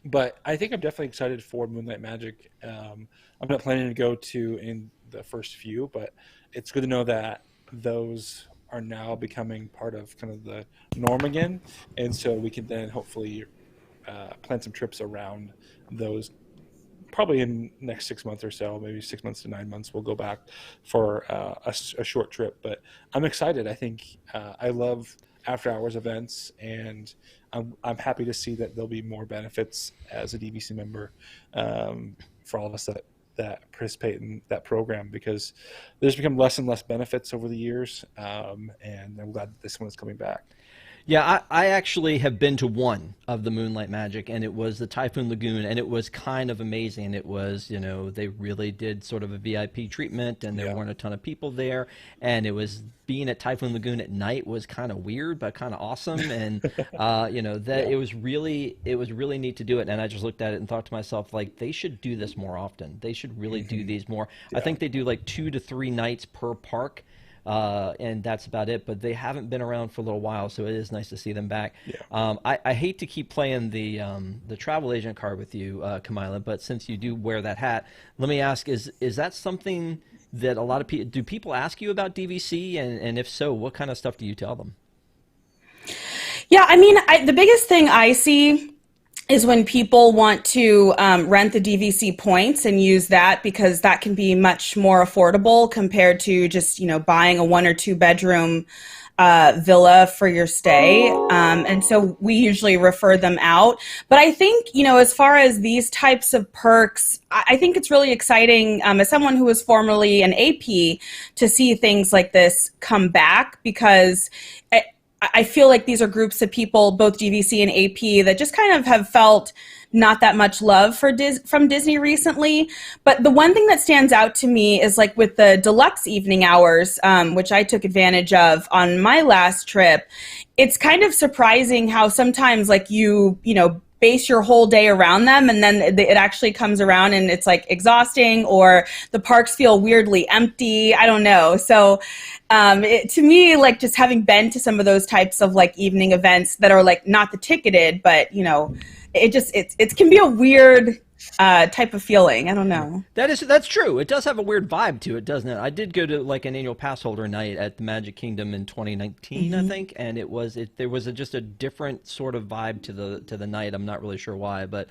But I think I'm definitely excited for Moonlight Magic. I'm not planning to go to in the first few, but it's good to know that those are now becoming part of kind of the norm again, and so we can then hopefully plan some trips around those. Probably in the next 6 months or so, maybe 6 months to 9 months, we'll go back for a short trip. But I'm excited. I think I love after-hours events, and I'm happy to see that there'll be more benefits as a DVC member for all of us that participate in that program, because there's become less and less benefits over the years, and I'm glad that this one is coming back. Yeah, I actually have been to one of the Moonlight Magic, and it was the Typhoon Lagoon, and it was kind of amazing. It was, they really did sort of a VIP treatment, and there weren't a ton of people there, and it was being at Typhoon Lagoon at night was kind of weird, but kind of awesome, and it was really neat to do it. And I just looked at it and thought to myself, like, they should do this more often. They should really do these more. I think they do like 2 to 3 nights per park. And that's about it, but they haven't been around for a little while, so it is nice to see them back. I hate to keep playing the travel agent card with you, Kamila, but since you do wear that hat, let me ask, is that something that a lot of people, do people ask you about DVC, and if so, what kind of stuff do you tell them? Yeah, I mean, the biggest thing I see is when people want to rent the DVC points and use that, because that can be much more affordable compared to just, buying a 1 or 2 bedroom villa for your stay. And so we usually refer them out. But I think, as far as these types of perks, I think it's really exciting, as someone who was formerly an AP, to see things like this come back, because I feel like these are groups of people, both DVC and AP, that just kind of have felt not that much love from Disney recently. But the one thing that stands out to me is like with the deluxe evening hours, which I took advantage of on my last trip. It's kind of surprising how sometimes like you base your whole day around them, and then it actually comes around and it's like exhausting, or the parks feel weirdly empty. I don't know. So to me, like just having been to some of those types of like evening events that are like not the ticketed, but it can be a weird type of feeling. I don't know. That's true. It does have a weird vibe to it, doesn't it? I did go to like an annual pass holder night at the Magic Kingdom in 2019, I think, and there was just a different sort of vibe to the night. I'm not really sure why, but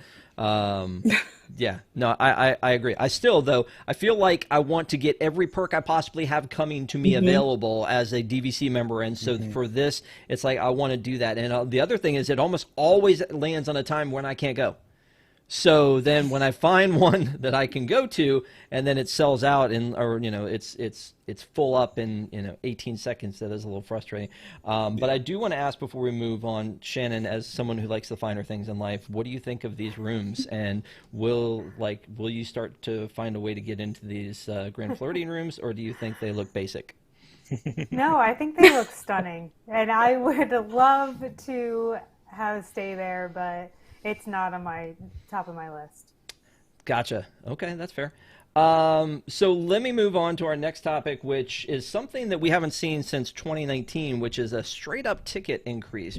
yeah, no, I agree. I still, though, I feel like I want to get every perk I possibly have coming to me available as a DVC member, and so for this, it's like I want to do that. And the other thing is, it almost always lands on a time when I can't go. So then when I find one that I can go to, and then it sells out it's full up in 18 seconds, that is a little frustrating. But I do want to ask before we move on, Shannon, as someone who likes the finer things in life, what do you think of these rooms? And will you start to find a way to get into these Grand Floridian rooms, or do you think they look basic? No, I think they look stunning, and I would love to have stay there, but it's not on my top of my list. Gotcha. Okay, that's fair. So let me move on to our next topic, which is something that we haven't seen since 2019, which is a straight-up ticket increase,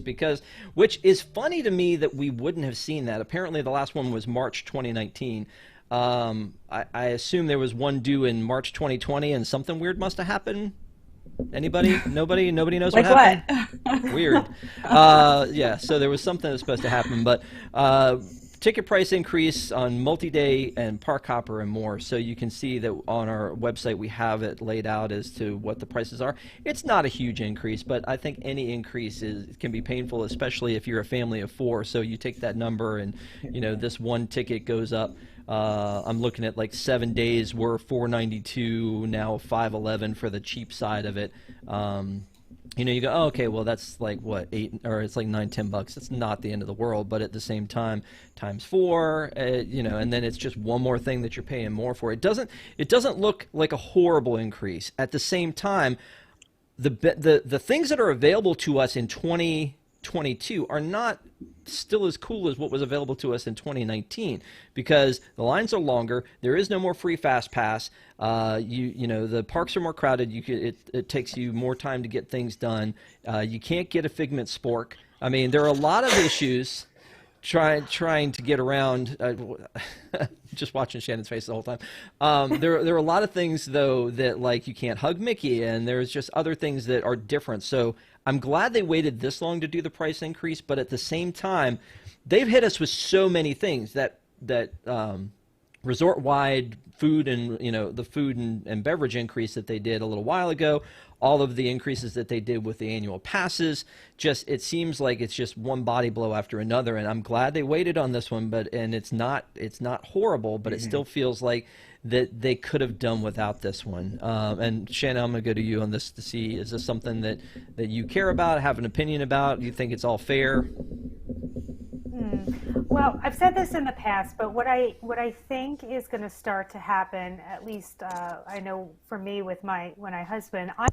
which is funny to me that we wouldn't have seen that. Apparently, the last one was March 2019. I assume there was one due in March 2020, and something weird must have happened. Anybody? Nobody knows what happened? What? Weird. Yeah, so there was something that's supposed to happen, but ticket price increase on multi-day and park hopper and more. So you can see that on our website we have it laid out as to what the prices are. It's not a huge increase, but I think any increase can be painful, especially if you're a family of 4. So you take that number and this one ticket goes up. I'm looking at like 7 days were $492, now $511 for the cheap side of it. You go, oh, okay, well that's like what, it's like $9-10. It's not the end of the world, but at the same time, times 4, and then it's just one more thing that you're paying more for. It doesn't look like a horrible increase. At the same time, the things that are available to us in 2022 are not still as cool as what was available to us in 2019, because the lines are longer. There is no more free fast pass. The parks are more crowded. It takes you more time to get things done. You can't get a Figment Spork. I mean, there are a lot of issues trying to get around. Just watching Shannon's face the whole time. There are a lot of things though that like you can't hug Mickey, and there's just other things that are different. So I'm glad they waited this long to do the price increase, but at the same time, they've hit us with so many things that resort-wide food and the food and beverage increase that they did a little while ago, all of the increases that they did with the annual passes, it seems like it's just one body blow after another, and I'm glad they waited on this one, and it's not horrible, but it still feels like that they could have done without this one. And Shannon, I'm going to go to you on this to see, is this something that you care about, have an opinion about? Do you think it's all fair? Well, I've said this in the past, but what I think is going to start to happen, at least I know for me with my husband, I'm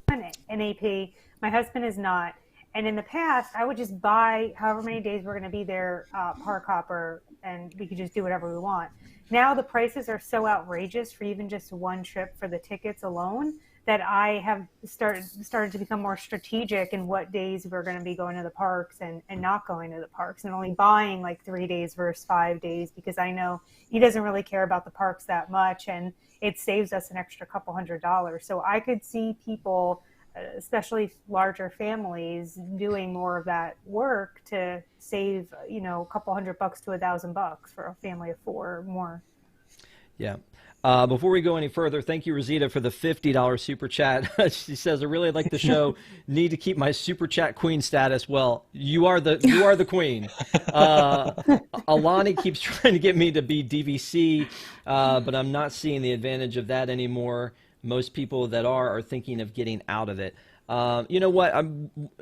an AP, my husband is not. And in the past, I would just buy however many days we're going to be there, park hopper, and we could just do whatever we want. Now the prices are so outrageous for even just one trip for the tickets alone that I have started to become more strategic in what days we're going to be going to the parks and not going to the parks, and only buying like 3 days versus 5 days, because I know he doesn't really care about the parks that much, and it saves us an extra couple $100. So I could see people especially larger families, doing more of that work to save, a couple $100 to $1,000 for a family of 4 or more. Yeah. Before we go any further, thank you, Rosita, for the $50 super chat. She says, "I really like the show. Need to keep my super chat queen status." Well, you are the queen. Alani keeps trying to get me to be DVC, but I'm not seeing the advantage of that anymore. Most people that are thinking of getting out of it. You know what?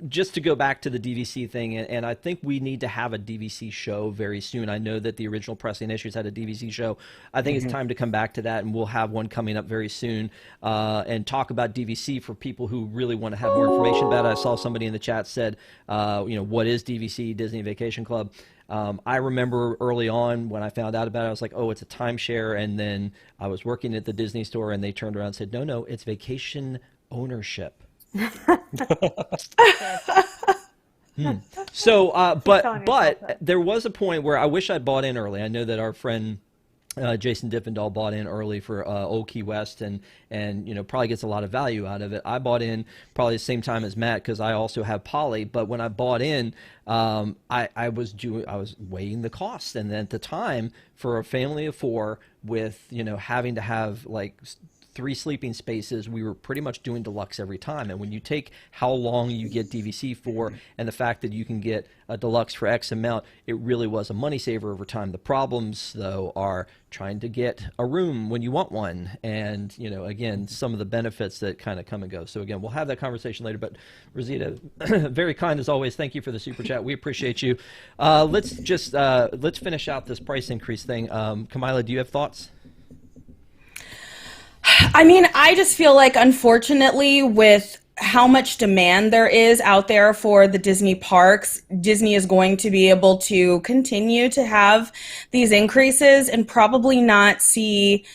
Just to go back to the DVC thing, and I think we need to have a DVC show very soon. I know that the original Pressing Issues had a DVC show. I think it's time to come back to that, and we'll have one coming up very soon and talk about DVC for people who really want to have more information about it. I saw somebody in the chat said, what is DVC, Disney Vacation Club? I remember early on when I found out about it, I was like, oh, it's a timeshare. And then I was working at the Disney store, and they turned around and said, no, it's vacation ownership. So, but there was a point where I wish I'd bought in early. I know that our friend Jason Diffendahl bought in early for Old Key West, and probably gets a lot of value out of it. I bought in probably the same time as Matt because I also have Poly. But when I bought in, I was weighing the cost, and then at the time for a family of 4 with having to have like 3 sleeping spaces, we were pretty much doing deluxe every time. And when you take how long you get DVC for and the fact that you can get a deluxe for X amount, it really was a money saver over time. The problems, though, are trying to get a room when you want one. And, again, some of the benefits that kind of come and go. So, again, we'll have that conversation later. But, Rosita, very kind as always. Thank you for the super chat. We appreciate you. Let's finish out this price increase thing. Kamila, do you have thoughts? I mean, I just feel like, unfortunately, with how much demand there is out there for the Disney parks, Disney is going to be able to continue to have these increases and probably not see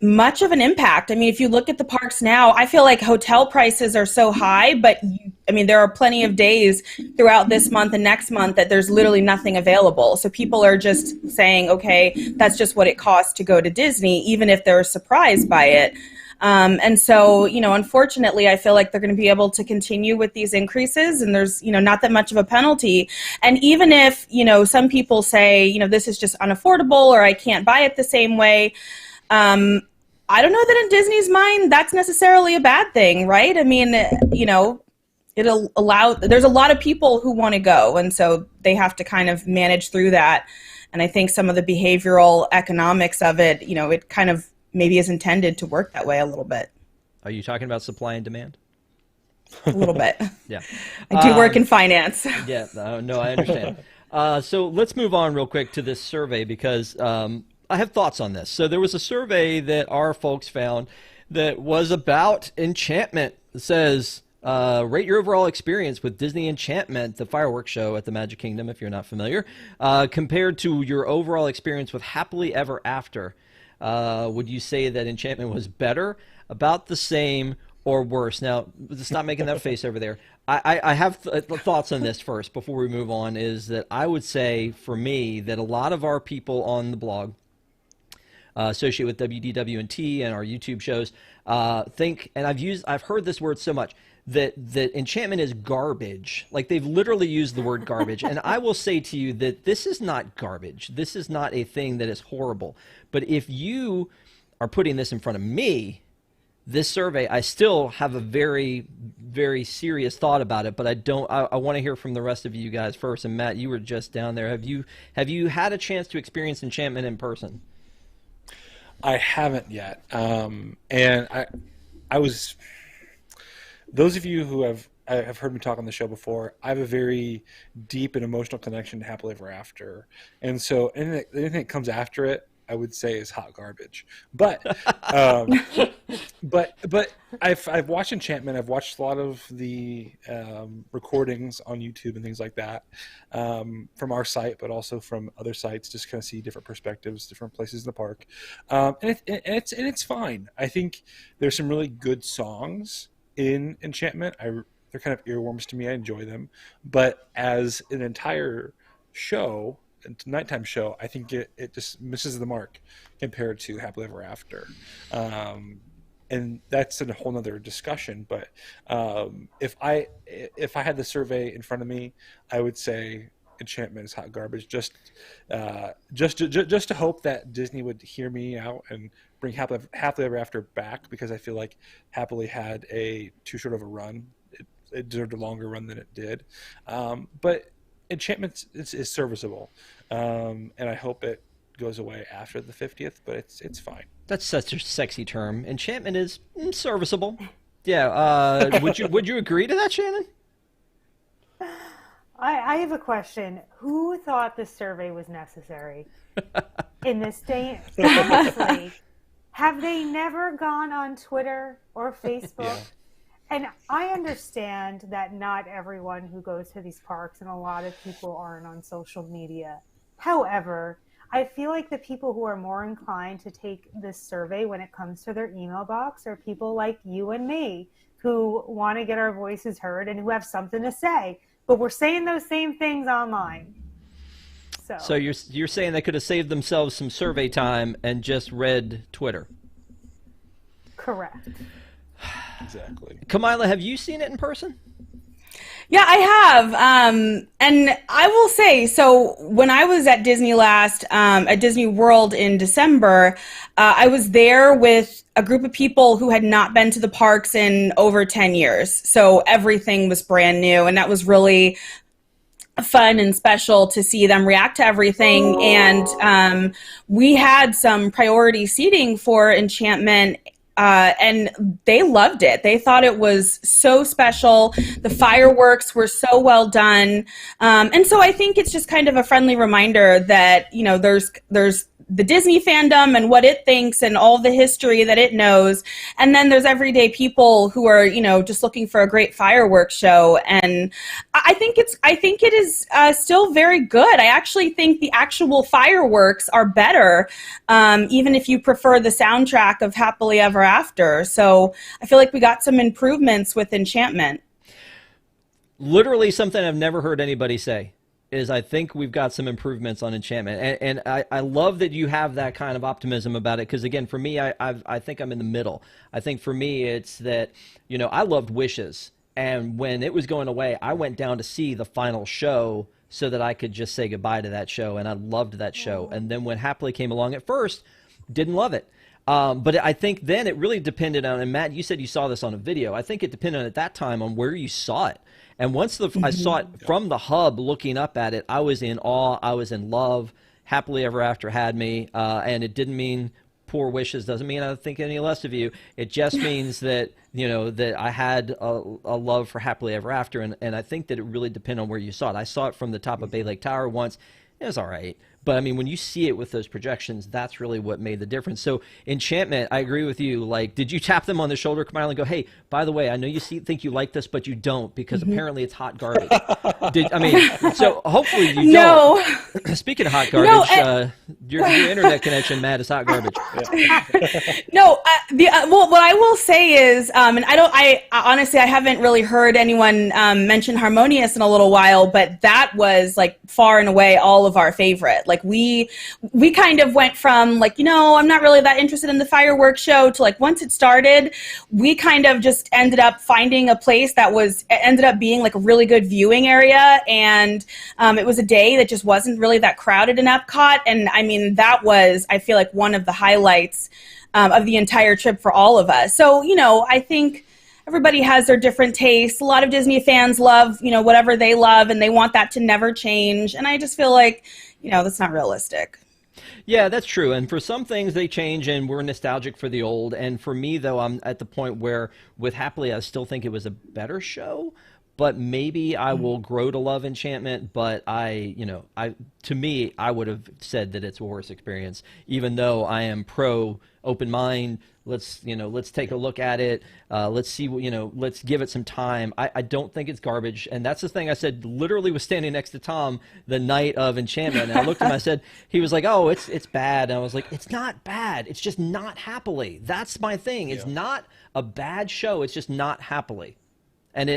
much of an impact. I mean, if you look at the parks now, I feel like hotel prices are so high, but there are plenty of days throughout this month and next month that there's literally nothing available. So people are just saying, okay, that's just what it costs to go to Disney, even if they're surprised by it. And so, unfortunately, I feel like they're going to be able to continue with these increases, and there's, not that much of a penalty. And even if, some people say, this is just unaffordable or I can't buy it the same way, I don't know that in Disney's mind that's necessarily a bad thing, right? I mean, it'll allow, there's a lot of people who want to go, and so they have to kind of manage through that. And I think some of the behavioral economics of it, it kind of maybe is intended to work that way a little bit. Are you talking about supply and demand? A little bit. Yeah. I do work in finance. Yeah, no, I understand. So let's move on real quick to this survey because I have thoughts on this. So there was a survey that our folks found that was about Enchantment. It says, rate your overall experience with Disney Enchantment, the fireworks show at the Magic Kingdom, if you're not familiar, compared to your overall experience with Happily Ever After. Would you say that Enchantment was better, about the same, or worse? Now, stop making that face over there. I have thoughts on this first before we move on, is that I would say, for me, that a lot of our people on the blog associated with WDW&T and our YouTube shows think, and I've heard this word so much, that Enchantment is garbage. Like, they've literally used the word garbage. And I will say to you that this is not garbage. This is not a thing that is horrible. But if you are putting this in front of me, this survey, I still have a very, very serious thought about it, but I want to hear from the rest of you guys first. And Matt, you were just down there. Have you had a chance to experience Enchantment in person? I haven't yet. And I was... Those of you who have heard me talk on the show before, I have a very deep and emotional connection to Happily Ever After. And so anything that comes after it, I would say is hot garbage. But but I've watched Enchantment. I've watched a lot of the recordings on YouTube and things like that from our site, but also from other sites, just kind of see different perspectives, different places in the park. And it's fine. I think there's some really good songs in Enchantment. They're kind of earworms to me. I enjoy them. But as an entire show, a nighttime show, I think it just misses the mark compared to Happily Ever After. and that's a whole nother discussion. But if I had the survey in front of me, I would say Enchantment is hot garbage. Just to hope that Disney would hear me out and bring Happily Ever After back, because I feel like Happily had too short of a run. It deserved a longer run than it did. But Enchantment is serviceable, and I hope it goes away after the 50th. But it's fine. That's such a sexy term. Enchantment is serviceable. Yeah. Would you agree to that, Shannon? I have a question. Who thought this survey was necessary in this day? Honestly, have they never gone on Twitter or Facebook? Yeah. And I understand that not everyone who goes to these parks, and a lot of people aren't on social media. However, I feel like the people who are more inclined to take this survey when it comes to their email box are people like you and me, who want to get our voices heard and who have something to say. But we're saying those same things online. So you're saying they could have saved themselves some survey time and just read Twitter. Correct. Exactly. Kamila, have you seen it in person? Yeah, I have. And I will say, so when I was at Disney last, at Disney World in December, I was there with a group of people who had not been to the parks in over 10 years. So everything was brand new, and that was really fun and special to see them react to everything. And we had some priority seating for Enchantment, and they loved it. They thought it was so special. The fireworks were so well done. And so I think it's just kind of a friendly reminder that, you know, there's the Disney fandom and what it thinks and all the history that it knows. And then there's everyday people who are, you know, just looking for a great fireworks show. And I think it is still very good. I actually think the actual fireworks are better, even if you prefer the soundtrack of Happily Ever After. So I feel like we got some improvements with Enchantment. Literally something I've never heard anybody say is I think we've got some improvements on Enchantment. And I love that you have that kind of optimism about it, because, again, for me, I think I'm in the middle. I think for me it's that, you know, I loved Wishes. And when it was going away, I went down to see the final show so that I could just say goodbye to that show. And I loved that show. And then when Happily came along at first, didn't love it. But I think then it really depended on, and Matt, you said you saw this on a video. I think it depended at that time on where you saw it. And once I saw it from the hub looking up at it, I was in awe. I was in love. Happily Ever After had me. And it didn't mean poor Wishes. Doesn't mean I think any less of you. It just means that, you know, that I had a love for Happily Ever After. And I think that it really depended on where you saw it. I saw it from the top of Bay Lake Tower once. It was all right. But, I mean, when you see it with those projections, that's really what made the difference. So, Enchantment, I agree with you. Like, did you tap them on the shoulder, Kamila, and go, hey, by the way, I know you think you like this, but you don't, because apparently it's hot garbage. So hopefully you don't. Speaking of hot garbage, your internet connection, Matt, is hot garbage. No, well, what I will say is, and I honestly, I haven't really heard anyone mention Harmonious in a little while, but that was, like, far and away all of our favorite. Like, we kind of went from, like, you know, I'm not really that interested in the fireworks show, to, like, once it started, we kind of just ended up finding a place that ended up being like a really good viewing area. And it was a day that just wasn't really that crowded in Epcot. And I mean, that was, I feel like, one of the highlights of the entire trip for all of us. So, you know, I think everybody has their different tastes. A lot of Disney fans love, you know, whatever they love, and they want that to never change. And I just feel like, you know, that's not realistic. Yeah, that's true. And for some things, they change, and we're nostalgic for the old. And for me, though, I'm at the point where with Happily, I still think it was a better show. But maybe I will grow to love Enchantment. But to me, I would have said that it's a worse experience, even though I am pro open mind. Let's take a look at it. Let's see, let's give it some time. I don't think it's garbage. And that's the thing I said, literally was standing next to Tom the night of Enchantment. And I looked at him, I said, he was like, oh, it's bad. And I was like, it's not bad. It's just not Happily. That's my thing. It's not a bad show. It's just not Happily. And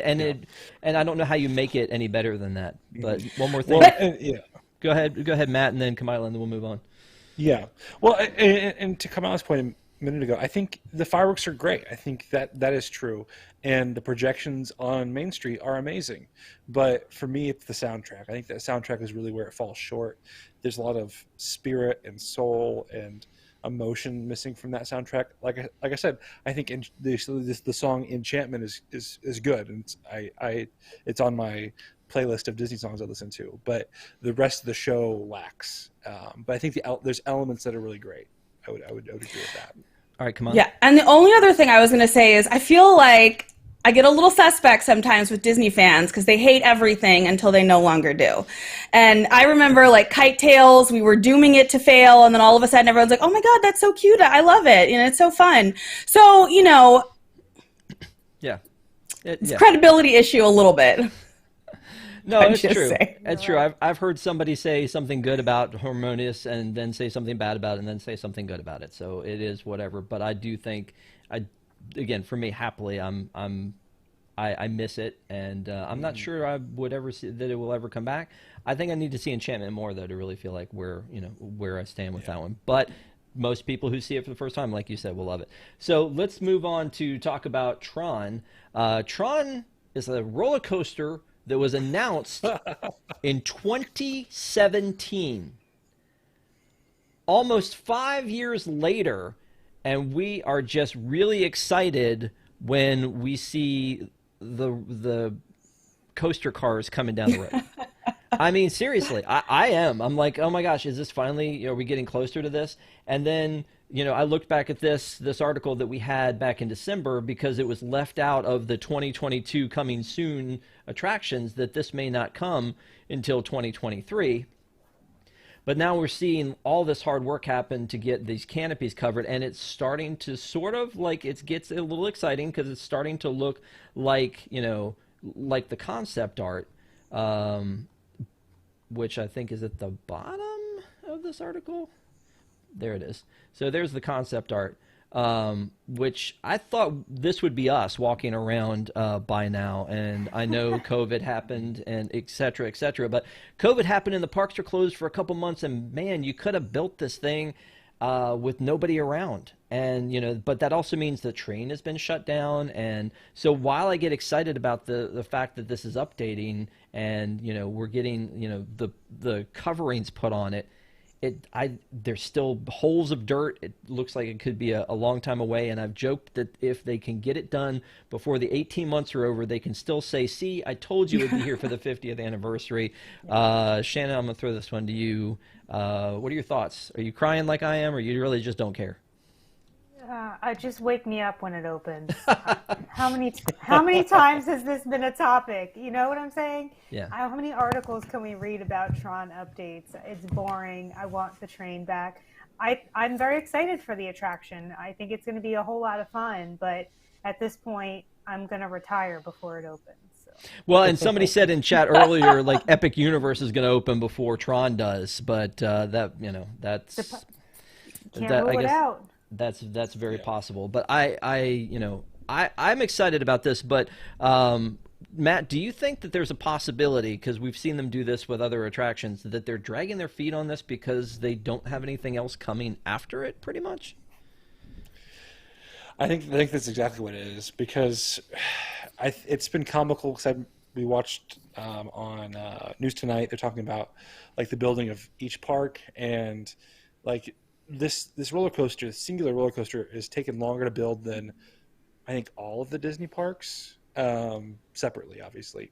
I don't know how you make it any better than that. But one more thing. Well, Go ahead, Matt, and then Kamila, and then we'll move on. Yeah. Well, and to Kamila's point, minute ago, I think the fireworks are great. I think that is true, and the projections on Main Street are amazing. But for me, it's the soundtrack. I think that soundtrack is really where it falls short. There's a lot of spirit and soul and emotion missing from that soundtrack. Like I said, I think the song Enchantment is good, and it's on my playlist of Disney songs I listen to. But the rest of the show lacks. But I think there's elements that are really great. I would agree with that. All right, come on. Yeah, and the only other thing I was going to say is I feel like I get a little suspect sometimes with Disney fans because they hate everything until they no longer do. And I remember like Kite Tails, we were dooming it to fail, and then all of a sudden everyone's like, oh my God, that's so cute. I love it. It's so fun. So, Yeah. it's a credibility issue a little bit. No, it's true. Saying. It's true. I've heard somebody say something good about Harmonious and then say something bad about it and then say something good about it. So it is whatever. But I do think, again, for me, happily, I miss it, and I'm not sure I would ever see that it will ever come back. I think I need to see Enchantment more though to really feel like where I stand with that one. But most people who see it for the first time, like you said, will love it. So let's move on to talk about Tron. Tron is a roller coaster that was announced in 2017, almost 5 years later, and we are just really excited when we see the coaster cars coming down the road. I mean, seriously, I am. I'm like, oh my gosh, is this finally, are we getting closer to this? And then, I looked back at this article that we had back in December because it was left out of the 2022 coming soon attractions that this may not come until 2023. But now we're seeing all this hard work happen to get these canopies covered, and it's starting to sort of like, it gets a little exciting because it's starting to look like, like the concept art, which I think is at the bottom of this article. There it is. So there's the concept art, which I thought this would be us walking around by now. And I know COVID happened and et cetera, but COVID happened and the parks are closed for a couple months. And man, you could have built this thing with nobody around. And, but that also means the train has been shut down. And so while I get excited about the fact that this is updating and, we're getting, the coverings put on it, there's still holes of dirt. It looks like it could be a long time away, and I've joked that if they can get it done before the 18 months are over, they can still say, see, I told you it would be here for the 50th anniversary. Shannon, I'm going to throw this one to you. What are your thoughts? Are you crying like I am, or you really just don't care? Just wake me up when it opens. How many times has this been a topic? You know what I'm saying? Yeah. How many articles can we read about Tron updates? It's boring. I want the train back. I'm very excited for the attraction. I think it's going to be a whole lot of fun, but at this point, I'm going to retire before it opens. So. Well, and somebody said in chat earlier, like Epic Universe is going to open before Tron does, but that's Can't rule it out. That's very possible. But I'm excited about this. But Matt, do you think that there's a possibility, because we've seen them do this with other attractions, that they're dragging their feet on this because they don't have anything else coming after it, pretty much? I think that's exactly what it is, because it's been comical because we watched on News Tonight. They're talking about like the building of each park, and like this roller coaster, this singular roller coaster, is taking longer to build than I think all of the Disney parks, separately, obviously.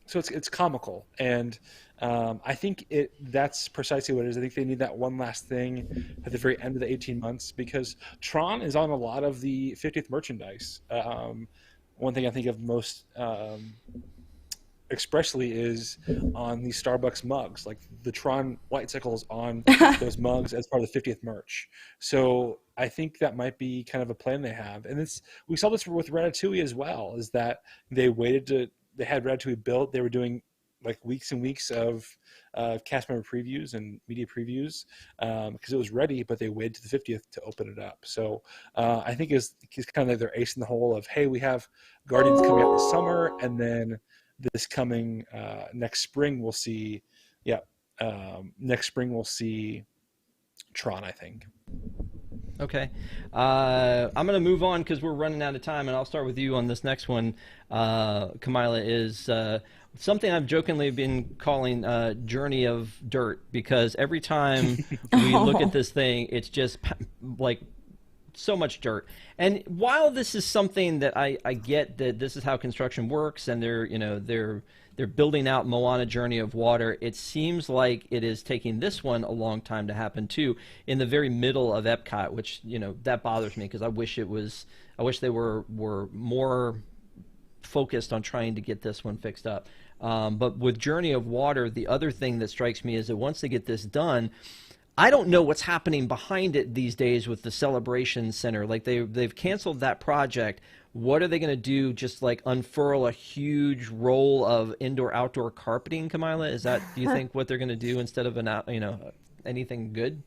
So it's comical, and I think that's precisely what it is. I think they need that one last thing at the very end of the 18 months, because Tron is on a lot of the 50th merchandise. One thing I think of most expressly is on the Starbucks mugs, like the Tron Lightcycles on those mugs as part of the 50th merch. So I think that might be kind of a plan they have. And we saw this with Ratatouille as well, is that they had Ratatouille built. They were doing like weeks and weeks of cast member previews and media previews because it was ready, but they waited to the 50th to open it up. So I think it's kind of like their ace in the hole of, hey, we have Guardians coming out this summer, and then this coming next spring we'll see Tron, I think. Okay. I'm going to move on because we're running out of time, and I'll start with you on this next one. Kamila, is something I've jokingly been calling Journey of Dirt, because every time we look at this thing, it's just like so much dirt. And while this is something that I get that this is how construction works, and they're building out Moana Journey of Water, it seems like it is taking this one a long time to happen too, in the very middle of Epcot, which that bothers me, because I wish they were more focused on trying to get this one fixed up. But with Journey of Water, the other thing that strikes me is that once they get this done, I don't know what's happening behind it these days with the Celebration Center. Like they've canceled that project. What are they going to do? Just like unfurl a huge roll of indoor-outdoor carpeting, Kamila? Is that, do you think, what they're going to do instead of anything good?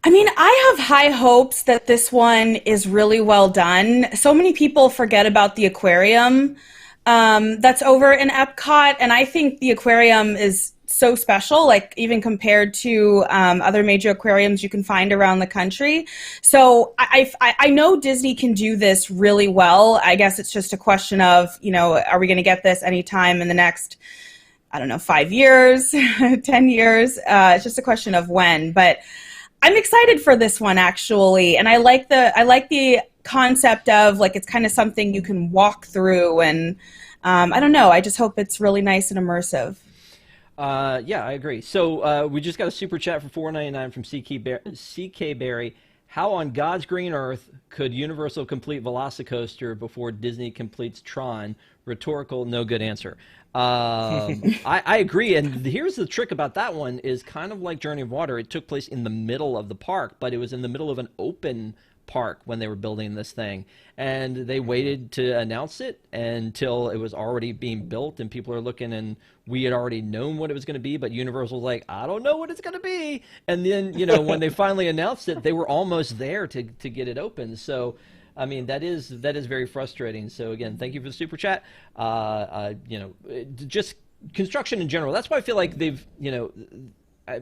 I mean, I have high hopes that this one is really well done. So many people forget about the aquarium that's over in Epcot, and I think the aquarium is so special, like even compared to other major aquariums you can find around the country. So I know Disney can do this really well. I guess it's just a question of, are we going to get this anytime in the next, I don't know, 5 years, 10 years? It's just a question of when. But I'm excited for this one, actually, and I like the concept of, like, it's kind of something you can walk through, and I don't know. I just hope it's really nice and immersive. Yeah, I agree. So we just got a super chat for $4.99 from CK Barry. How on God's green earth could Universal complete Velocicoaster before Disney completes Tron? Rhetorical, no good answer. I agree, and here's the trick about that one is kind of like Journey of Water. It took place in the middle of the park, but it was in the middle of an open park when they were building this thing, and they waited to announce it until it was already being built and people are looking, and we had already known what it was going to be, but Universal's like, I don't know what it's going to be. And then when they finally announced it, they were almost there to get it open. So I mean, that is very frustrating. So again, thank you for the super chat. Just construction in general, that's why I feel like they've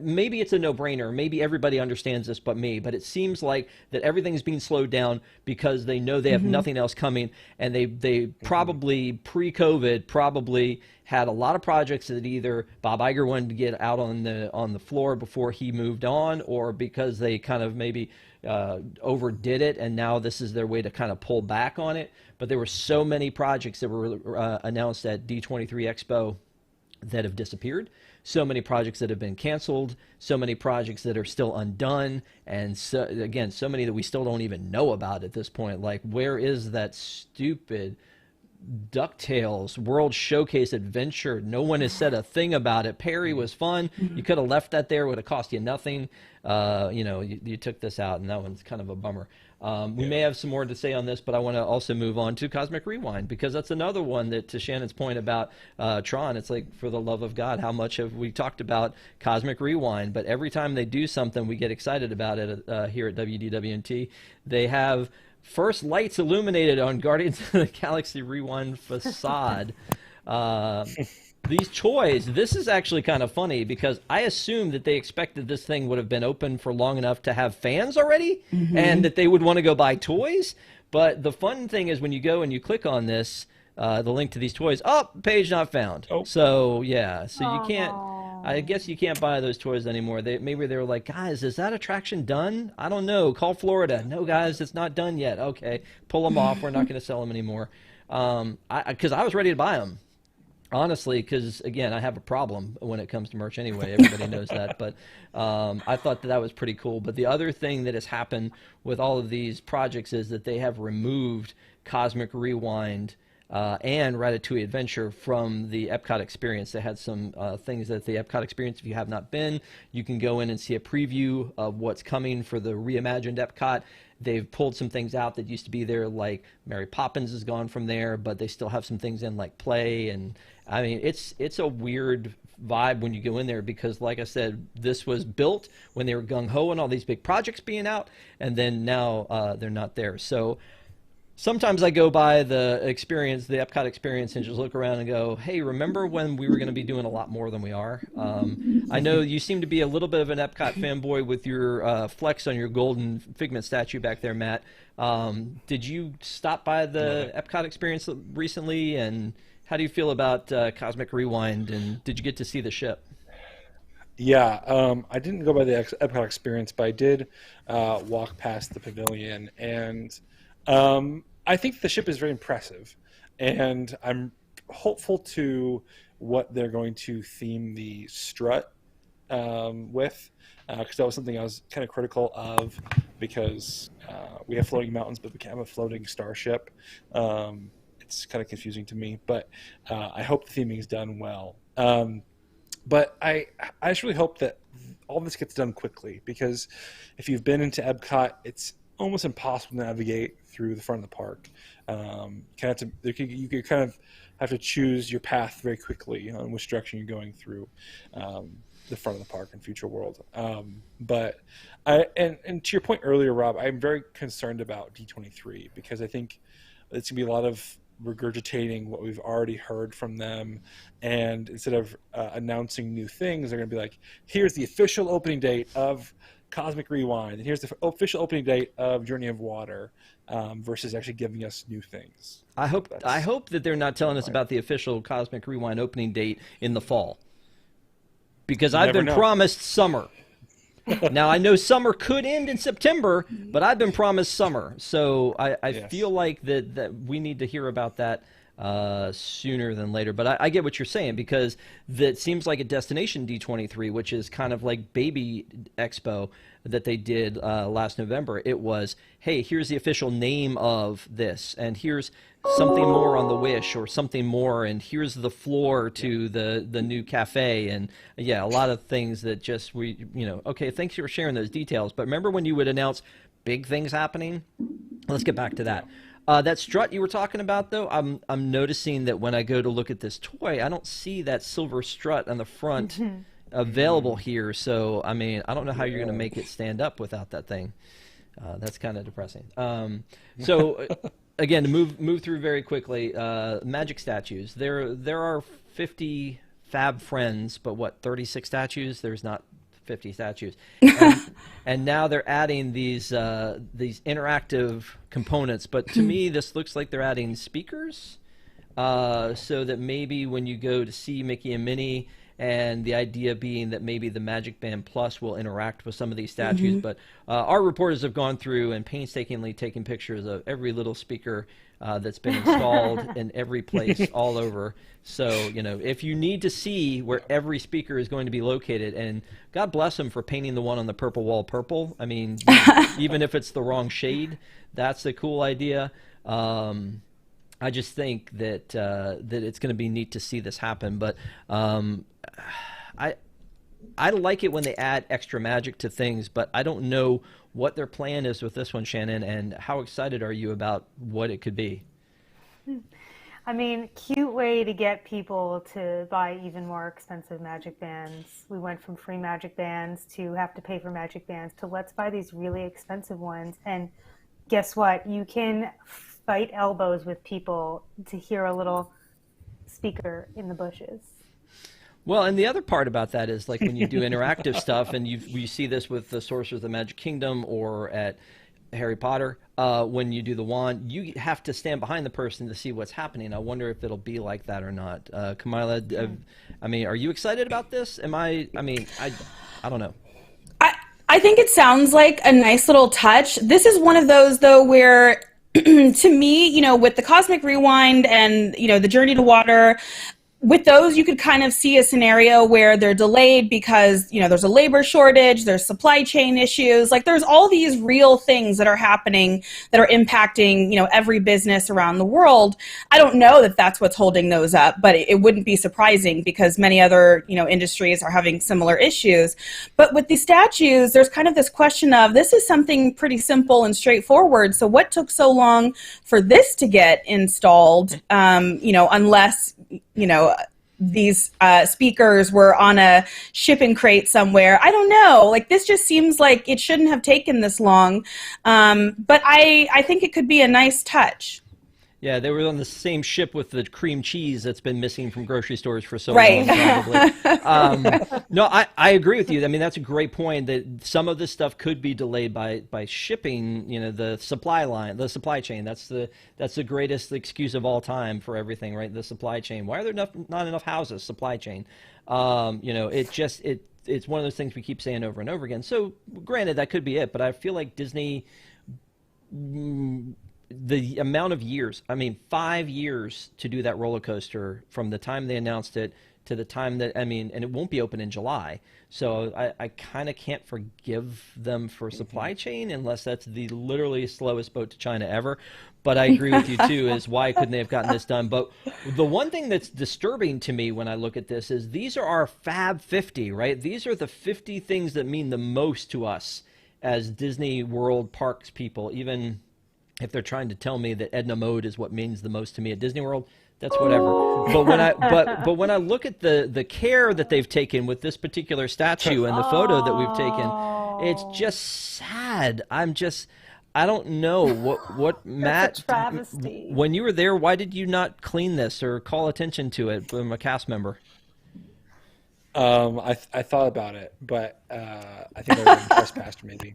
maybe it's a no-brainer. Maybe everybody understands this but me. But it seems like that everything's being slowed down because they know they have nothing else coming. And they probably, pre-COVID, probably had a lot of projects that either Bob Iger wanted to get out on the floor before he moved on, or because they kind of maybe overdid it, and now this is their way to kind of pull back on it. But there were so many projects that were announced at D23 Expo that have disappeared. So many projects that have been canceled, so many projects that are still undone, and so many that we still don't even know about at this point. Like, where is that stupid DuckTales World Showcase Adventure? No one has said a thing about it. Perry was fun. You could have left that there. It would have cost you nothing. You took this out, and that one's kind of a bummer. We may have some more to say on this, but I want to also move on to Cosmic Rewind, because that's another one that, to Shannon's point about Tron, it's like, for the love of God, how much have we talked about Cosmic Rewind? But every time they do something, we get excited about it here at WDWNT. They have first lights illuminated on Guardians of the Galaxy Rewind facade. These toys, this is actually kind of funny, because I assumed that they expected this thing would have been open for long enough to have fans already, and that they would want to go buy toys. But the fun thing is when you go and you click on this, the link to these toys, page not found. So yeah, so you can't, I guess you can't buy those toys anymore. Maybe they were like, guys, is that attraction done? I don't know. Call Florida. No, guys, it's not done yet. Okay, pull them off. We're not going to sell them anymore. Because I was ready to buy them. Honestly, because, again, I have a problem when it comes to merch anyway. Everybody knows that. But I thought that was pretty cool. But the other thing that has happened with all of these projects is that they have removed Cosmic Rewind and Ratatouille Adventure from the Epcot experience. They had some things that the Epcot experience, if you have not been, you can go in and see a preview of what's coming for the reimagined Epcot. They've pulled some things out that used to be there, like Mary Poppins is gone from there, but they still have some things in like Play. And I mean, it's a weird vibe when you go in there, because like I said, this was built when they were gung-ho and all these big projects being out, and then now they're not there. So Sometimes I go by the Epcot experience, and just look around and go, hey, remember when we were going to be doing a lot more than we are? I know you seem to be a little bit of an Epcot fanboy with your flex on your golden Figment statue back there, Matt. Did you stop by the Epcot experience recently, and how do you feel about Cosmic Rewind, and did you get to see the ship? Yeah, I didn't go by the Epcot experience, but I did walk past the pavilion, and I think the ship is very impressive, and I'm hopeful to what they're going to theme the strut with, because that was something I was kind of critical of, because we have floating mountains, but we can't have a floating starship. It's kind of confusing to me, but I hope the theming is done well. But I just really hope that all this gets done quickly, because if you've been into Epcot, it's almost impossible to navigate through the front of the park. You kind of have to choose your path very quickly on which direction you're going through the front of the park in Future World. But to your point earlier, Rob, I'm very concerned about D23, because I think it's going to be a lot of regurgitating what we've already heard from them, and instead of announcing new things, they're going to be like, here's the official opening date of Cosmic Rewind, and here's the official opening date of Journey of Water, versus actually giving us new things. I hope that they're not telling us about the official Cosmic Rewind opening date in the fall, because I've been promised summer. Now, I know summer could end in September, but I've been promised summer, so I feel like that we need to hear about that sooner than later. But I get what you're saying, because that seems like a destination D23, which is kind of like Baby Expo that they did last November. It was, hey, here's the official name of this, and here's something more on the Wish, or something more, and here's the floor to the new cafe, and a lot of things that just okay, thanks for sharing those details. But remember when you would announce big things happening? Let's get back to that. That strut you were talking about, though, I'm noticing that when I go to look at this toy, I don't see that silver strut on the front available here. So, I mean, I don't know how you're going to make it stand up without that thing. That's kind of depressing. Again, to move through very quickly, Magic statues. There are 50 Fab Friends, but what, 36 statues? There's not 50 statues, and now they're adding these interactive components. But to me, this looks like they're adding speakers, so that maybe when you go to see Mickey and Minnie, and the idea being that maybe the Magic Band Plus will interact with some of these statues. But our reporters have gone through and painstakingly taken pictures of every little speaker that's been installed in every place all over. So, if you need to see where every speaker is going to be located, and God bless them for painting the one on the purple wall purple. I mean, even if it's the wrong shade, that's a cool idea. I just think that it's going to be neat to see this happen. But I like it when they add extra magic to things, but I don't know what their plan is with this one, Shannon, and how excited are you about what it could be? I mean, cute way to get people to buy even more expensive magic bands. We went from free magic bands to have to pay for magic bands to let's buy these really expensive ones. And guess what? You can fight elbows with people to hear a little speaker in the bushes. Well, and the other part about that is, like, when you do interactive stuff, and you see this with the Sorcerers of the Magic Kingdom or at Harry Potter, when you do the wand, you have to stand behind the person to see what's happening. I wonder if it'll be like that or not. Kamila, I mean, are you excited about this? I don't know. I think it sounds like a nice little touch. This is one of those, though, where to me, with the Cosmic Rewind and, the Journey to Water, with those, you could kind of see a scenario where they're delayed because, there's a labor shortage, there's supply chain issues, like there's all these real things that are happening that are impacting, every business around the world. I don't know that that's what's holding those up, but it wouldn't be surprising because many other, industries are having similar issues. But with the statues, there's kind of this question of, this is something pretty simple and straightforward. So what took so long for this to get installed, unless, these speakers were on a shipping crate somewhere. I don't know. Like, this just seems like it shouldn't have taken this long. But I think it could be a nice touch. Yeah, they were on the same ship with the cream cheese that's been missing from grocery stores for so Right. long, probably. No, I agree with you. I mean, that's a great point that some of this stuff could be delayed by shipping, the supply line, the supply chain. That's the greatest excuse of all time for everything, right? The supply chain. Why are there not enough houses? Supply chain. It's one of those things we keep saying over and over again. So granted, that could be it, but I feel like Disney, the amount of years, 5 years to do that roller coaster from the time they announced it to the time that, and it won't be open in July. So I kind of can't forgive them for supply chain unless that's the literally slowest boat to China ever. But I agree with you too, is why couldn't they have gotten this done? But the one thing that's disturbing to me when I look at this is these are our Fab 50, right? These are the 50 things that mean the most to us as Disney World parks people, even if they're trying to tell me that Edna Mode is what means the most to me at Disney World, that's whatever. But when I look at the care that they've taken with this particular statue and the photo that we've taken, it's just sad. I don't know what Matt. That's a travesty. When you were there, why did you not clean this or call attention to it from a cast member? I thought about it, but I think I was trespassed maybe.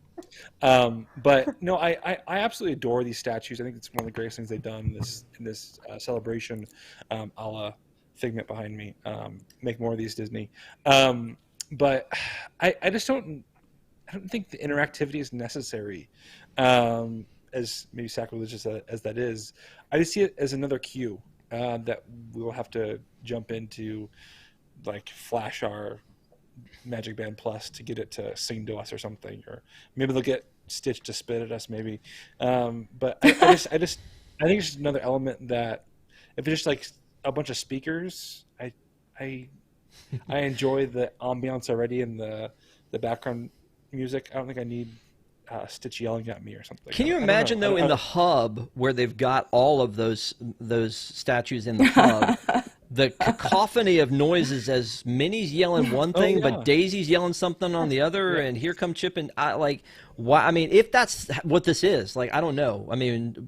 But no, I absolutely adore these statues. I think it's one of the greatest things they've done in this celebration, a la Figment behind me. Make more of these, Disney. But I just don't think the interactivity is necessary, as maybe sacrilegious as that is. I just see it as another queue that we will have to jump into, like flash our Magic Band Plus to get it to sing to us or something, or maybe they'll get Stitch to spit at us, maybe. But I think it's just another element that if it's just like a bunch of speakers, I enjoy the ambiance already and the background music. I don't think I need Stitch yelling at me or something. Can you imagine though in the hub where they've got all of those statues in the hub? The cacophony of noises as Minnie's yelling one thing, but Daisy's yelling something on the other, and here come Chip and why? If that's what this is, I don't know.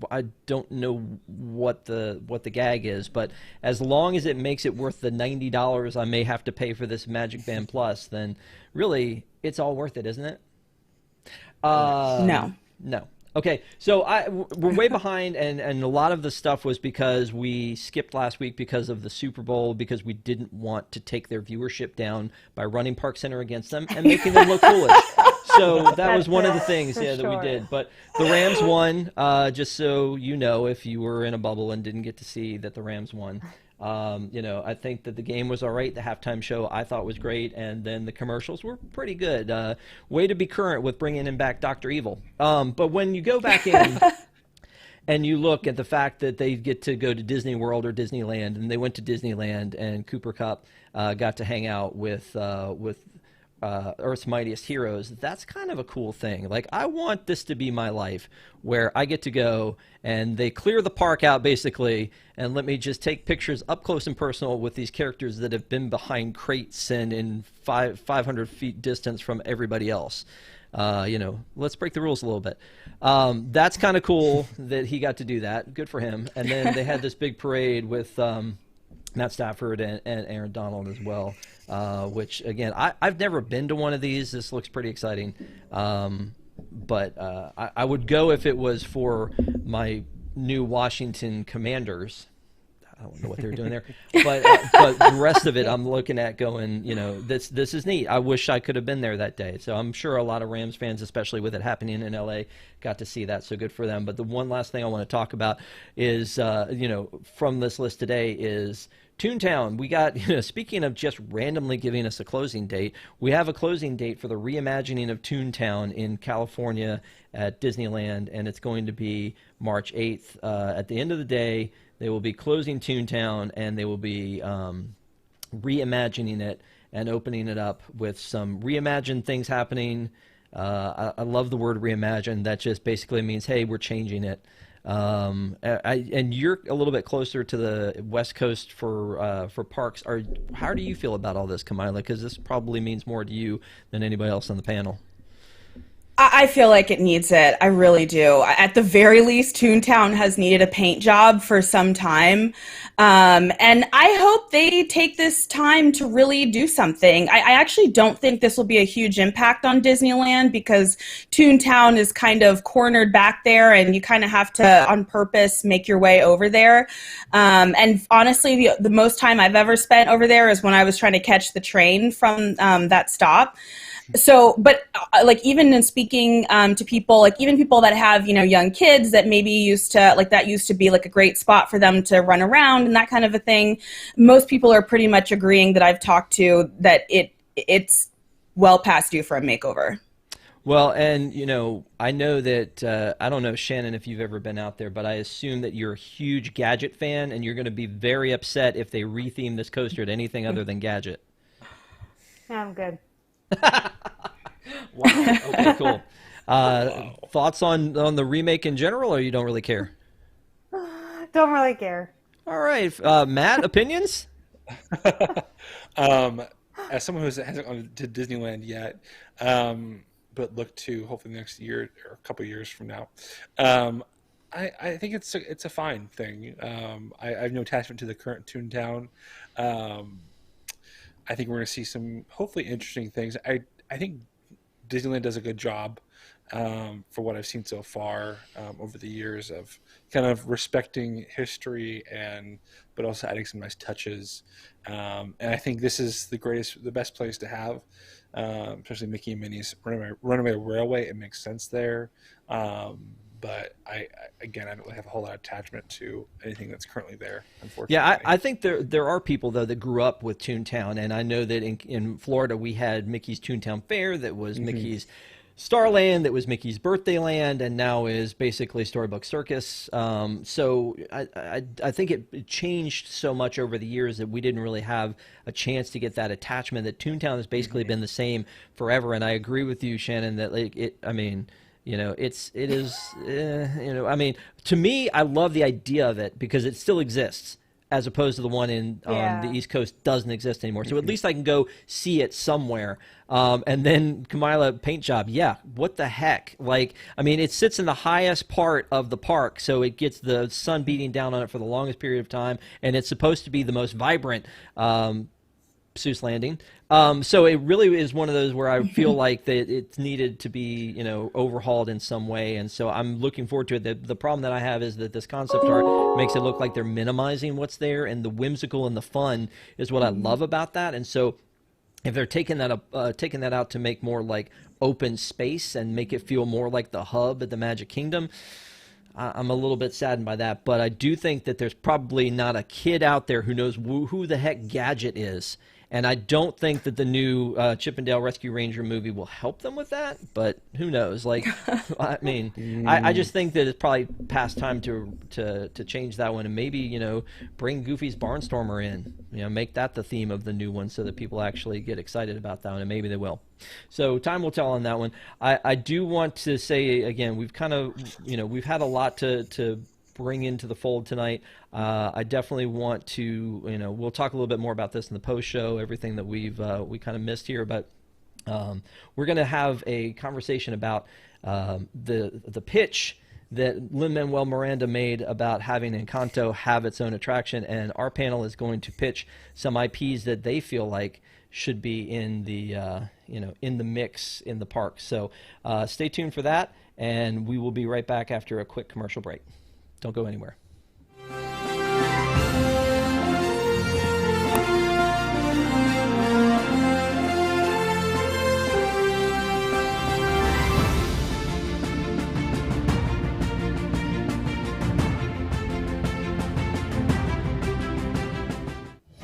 I don't know what the gag is, but as long as it makes it worth the $90 I may have to pay for this Magic Band Plus, then really it's all worth it, isn't it? No. Okay, so we're way behind, and a lot of the stuff was because we skipped last week because of the Super Bowl, because we didn't want to take their viewership down by running ParksCenter against them and making them look foolish. So that was one of the things that we did. But the Rams won, just so you know, if you were in a bubble and didn't get to see that the Rams won. I think that the game was all right. The halftime show I thought was great, and then the commercials were pretty good. Way to be current with bringing in back Dr. Evil. But when you go back in and you look at the fact that they get to go to Disney World or Disneyland, and they went to Disneyland, and Cooper Kupp got to hang out with Earth's Mightiest Heroes, that's kind of a cool thing. I want this to be my life, where I get to go and they clear the park out basically and let me just take pictures up close and personal with these characters that have been behind crates and in 500 feet distance from everybody else. Let's break the rules a little bit. That's kind of cool that he got to do that. Good for him. And then they had this big parade with Matt Stafford and Aaron Donald as well, which, again, I've never been to one of these. This looks pretty exciting. But I would go if it was for my new Washington Commanders. I don't know what they're doing there, but the rest of it, I'm looking at going, this is neat. I wish I could have been there that day. So I'm sure a lot of Rams fans, especially with it happening in LA, got to see that. So good for them. But the one last thing I want to talk about is, from this list today is Toontown. We got, speaking of just randomly giving us a closing date, we have a closing date for the reimagining of Toontown in California at Disneyland, and it's going to be March 8th. At the end of the day, they will be closing Toontown, and they will be reimagining it and opening it up with some reimagined things happening. I love the word reimagine. That just basically means, hey, we're changing it. And you're a little bit closer to the West Coast for parks. How do you feel about all this, Kamila? Because this probably means more to you than anybody else on the panel. I feel like it needs it. I really do. At the very least, Toontown has needed a paint job for some time. And I hope they take this time to really do something. I actually don't think this will be a huge impact on Disneyland because Toontown is kind of cornered back there and you kind of have to, on purpose, make your way over there. And honestly, the most time I've ever spent over there is when I was trying to catch the train from that stop. So, but like even in speaking to people, like even people that have, young kids that maybe used to be like a great spot for them to run around and that kind of a thing, most people are pretty much agreeing that I've talked to that it's well past due for a makeover. Well, and I know that I don't know, Shannon, if you've ever been out there, but I assume that you're a huge Gadget fan and you're going to be very upset if they retheme this coaster to anything other than Gadget. I'm good. Wow. Okay, cool. Thoughts on the remake in general, or you don't really care? Don't really care. All right, Matt, opinions? As someone who hasn't gone to Disneyland yet, but look to hopefully the next year or a couple years from now, I think it's a fine thing. I have no attachment to the current Toontown. I think we're going to see some hopefully interesting things. I think Disneyland does a good job for what I've seen so far over the years of kind of respecting history but also adding some nice touches. And I think this is the best place to have, especially Mickey and Minnie's Runaway Railway. It makes sense there. But I don't really have a whole lot of attachment to anything that's currently there, unfortunately. Yeah, I think there are people, though, that grew up with Toontown, and I know that in Florida we had Mickey's Toontown Fair that was Mickey's Starland, that was Mickey's Birthday Land, and now is basically Storybook Circus. So I think it changed so much over the years that we didn't really have a chance to get that attachment, that Toontown has basically been the same forever, and I agree with you, Shannon, that I mean, to me, I love the idea of it because it still exists, as opposed to the one on the East Coast doesn't exist anymore. So at least I can go see it somewhere. And then Kamila, paint job, yeah, what the heck? Like, I mean, it sits in the highest part of the park, so it gets the sun beating down on it for the longest period of time, and it's supposed to be the most vibrant Seuss Landing. So it really is one of those where I feel like that it's needed to be, overhauled in some way, and so I'm looking forward to it. The problem that I have is that this concept art makes it look like they're minimizing what's there, and the whimsical and the fun is what I love about that. And so if they're taking that out to make more like open space and make it feel more like the hub at the Magic Kingdom, I'm a little bit saddened by that. But I do think that there's probably not a kid out there who knows who the heck Gadget is. And I don't think that the new Chip 'n Dale Rescue Ranger movie will help them with that, but who knows? Like, I mean, I just think that it's probably past time to change that one and maybe, bring Goofy's Barnstormer in, make that the theme of the new one so that people actually get excited about that one, and maybe they will. So time will tell on that one. I do want to say, again, we've kind of, we've had a lot to bring into the fold tonight. I definitely want to, we'll talk a little bit more about this in the post show, everything that we kind of missed here, but we're going to have a conversation about the pitch that Lin-Manuel Miranda made about having Encanto have its own attraction, and our panel is going to pitch some IPs that they feel like should be in the in the mix in the park. So stay tuned for that, and we will be right back after a quick commercial break. Don't go anywhere.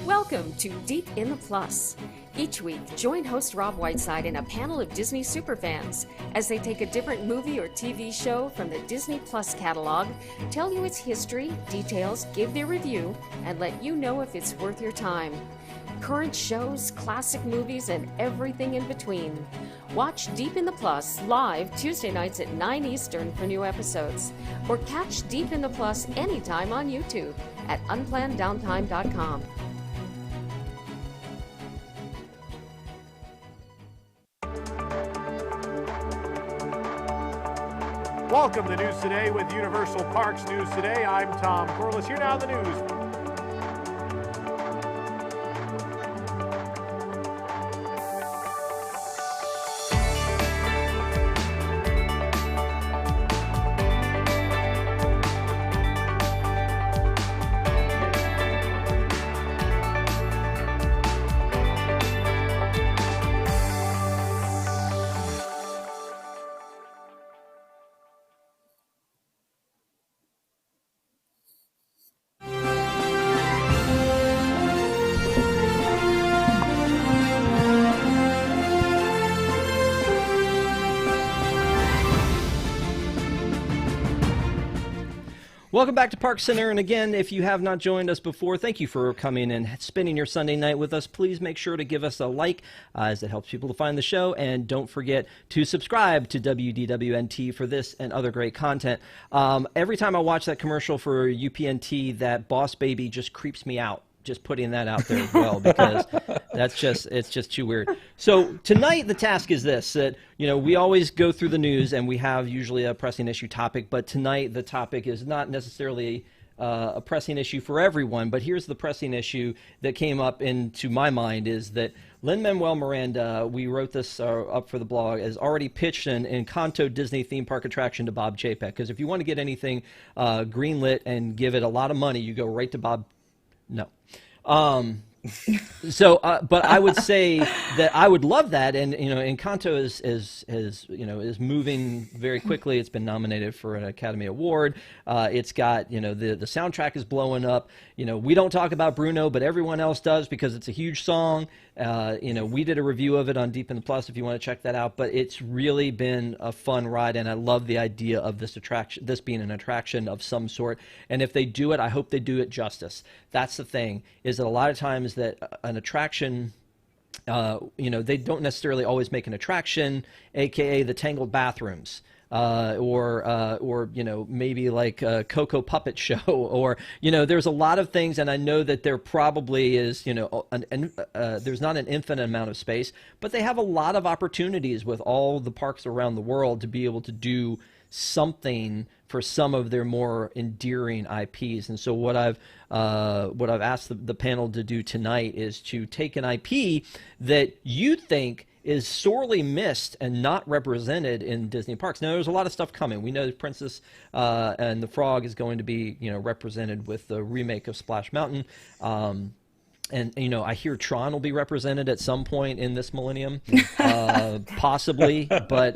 Welcome to Deep in the Plus. Each week, join host Rob Whiteside and a panel of Disney superfans as they take a different movie or TV show from the Disney Plus catalog, tell you its history, details, give their review, and let you know if it's worth your time. Current shows, classic movies, and everything in between. Watch Deep in the Plus live Tuesday nights at 9 Eastern for new episodes. Or catch Deep in the Plus anytime on YouTube at unplanneddowntime.com. Welcome to News Today with Universal Parks News Today. I'm Tom Corliss. Here now the news. Welcome back to ParksCenter, and again, if you have not joined us before, thank you for coming and spending your Sunday night with us. Please make sure to give us a like, as it helps people to find the show, and don't forget to subscribe to WDWNT for this and other great content. Every time I watch that commercial for UPNT, that Boss Baby just creeps me out. Just putting that out there as well, because it's just too weird. So tonight the task is this: that we always go through the news and we have usually a pressing issue topic, but tonight the topic is not necessarily a pressing issue for everyone. But here's the pressing issue that came up into my mind: is that Lin-Manuel Miranda, we wrote this up for the blog, has already pitched an Encanto Disney theme park attraction to Bob Chapek. Because if you want to get anything greenlit and give it a lot of money, you go right to Bob. No. But I would say that I would love that, and Encanto is moving very quickly. It's been nominated for an Academy Award. It's got the soundtrack is blowing up. We don't talk about Bruno, but everyone else does because it's a huge song. We did a review of it on Deep in the Plus if you want to check that out. But it's really been a fun ride, and I love the idea of this attraction, this being an attraction of some sort. And if they do it, I hope they do it justice. That's the thing, is that a lot of times that an attraction, they don't necessarily always make an attraction, aka the Tangled Bathrooms. Or maybe like a Coco Puppet Show, or there's a lot of things, and I know that there probably is there's not an infinite amount of space, but they have a lot of opportunities with all the parks around the world to be able to do something for some of their more endearing IPs. And so what I've asked the panel to do tonight is to take an IP that you think is sorely missed and not represented in Disney parks. Now, there's a lot of stuff coming. We know Princess and the Frog is going to be, represented with the remake of Splash Mountain. And, I hear Tron will be represented at some point in this millennium, possibly. But,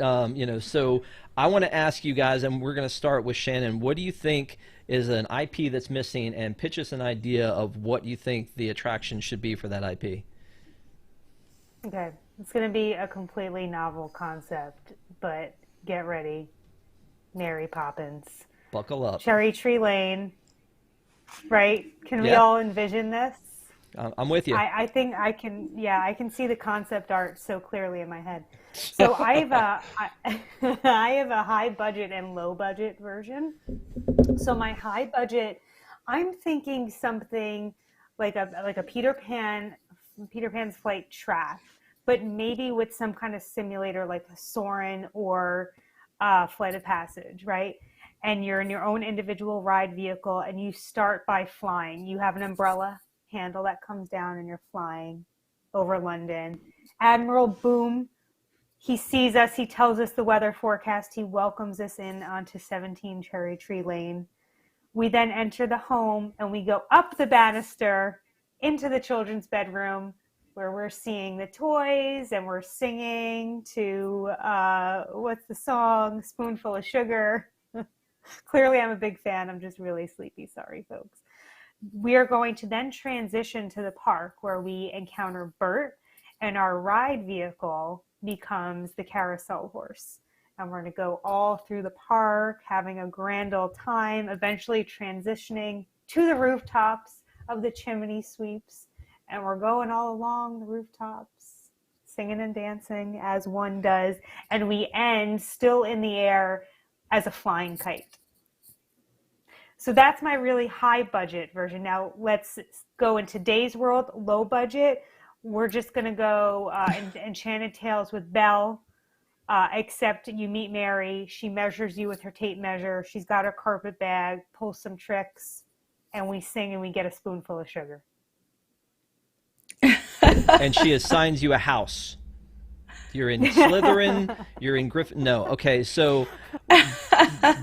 so I want to ask you guys, and we're going to start with Shannon. What do you think is an IP that's missing, and pitch us an idea of what you think the attraction should be for that IP? Okay. It's going to be a completely novel concept, but get ready. Mary Poppins. Buckle up. Cherry Tree Lane, right? Can we Yeah. all envision this? I'm with you. I think I can see the concept art so clearly in my head. So I have a high budget and low budget version. So my high budget, I'm thinking something like a Peter Pan's Flight Track, but maybe with some kind of simulator like a Soarin' or Flight of Passage, right? And you're in your own individual ride vehicle, and you start by flying. You have an umbrella handle that comes down, and you're flying over London. Admiral Boom, he sees us. He tells us the weather forecast. He welcomes us in onto 17 Cherry Tree Lane. We then enter the home, and we go up the banister into the children's bedroom, where we're seeing the toys and we're singing to, what's the song? Spoonful of Sugar. Clearly I'm a big fan. I'm just really sleepy. Sorry, folks. We are going to then transition to the park where we encounter Bert, and our ride vehicle becomes the carousel horse. And we're going to go all through the park, having a grand old time, eventually transitioning to the rooftops of the chimney sweeps. And we're going all along the rooftops, singing and dancing as one does, and we end still in the air as a flying kite. So that's my really high budget version. Now let's go in today's world, low budget. We're just going to go Enchanted Tales with Belle, except you meet Mary. She measures you with her tape measure. She's got her carpet bag, pulls some tricks, and we sing and we get a spoonful of sugar. And she assigns you a house. You're in Slytherin. You're in Griffin. No, okay. So,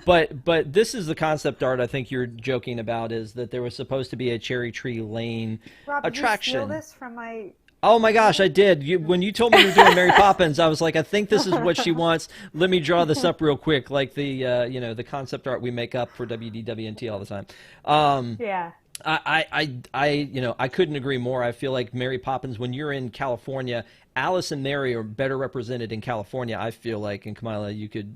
but this is the concept art. I think you're joking about is that there was supposed to be a Cherry Tree Lane Rob, attraction. Did you steal this from my? Oh my gosh, I did. When you told me you were doing Mary Poppins, I was like, I think this is what she wants. Let me draw this up real quick, like the the concept art we make up for WDWNT all the time. Yeah. I couldn't agree more. I feel like Mary Poppins, when you're in California, Alice and Mary are better represented in California, I feel like, and Kamila, you could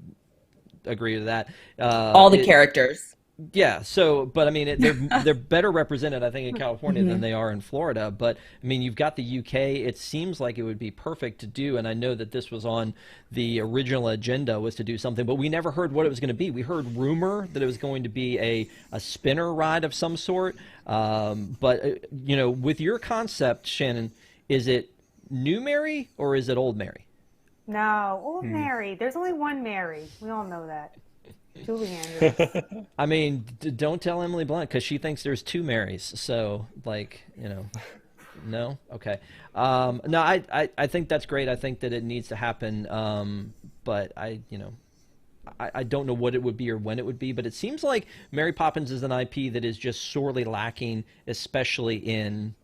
agree to that. All the characters. Yeah, so, but I mean, they're better represented, I think, in California than they are in Florida. But I mean, you've got the UK. It seems like it would be perfect to do, and I know that this was on the original agenda, was to do something, but we never heard what it was going to be. We heard rumor that it was going to be a spinner ride of some sort. But with your concept, Shannon, is it new Mary or is it old Mary? No, old Mary. There's only one Mary. We all know that. Julie Andrews. I mean, don't tell Emily Blunt because she thinks there's two Marys. So, no? Okay. No, I think that's great. I think that it needs to happen. But I don't know what it would be or when it would be. But it seems like Mary Poppins is an IP that is just sorely lacking, especially in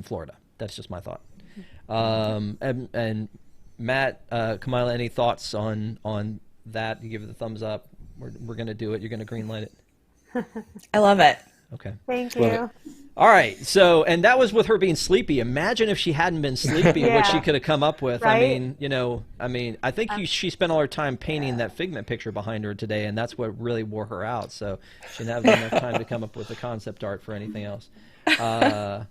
Florida. That's just my thought. And Matt, Kamila, any thoughts on that? You give it the thumbs up. We're going to do it. You're going to green light it. I love it. Okay. Thank you. All right. So, and that was with her being sleepy. Imagine if she hadn't been sleepy, what she could have come up with. Right? I mean, I think she spent all her time painting that Figment picture behind her today, and that's what really wore her out. So she didn't have enough time to come up with the concept art for anything else. All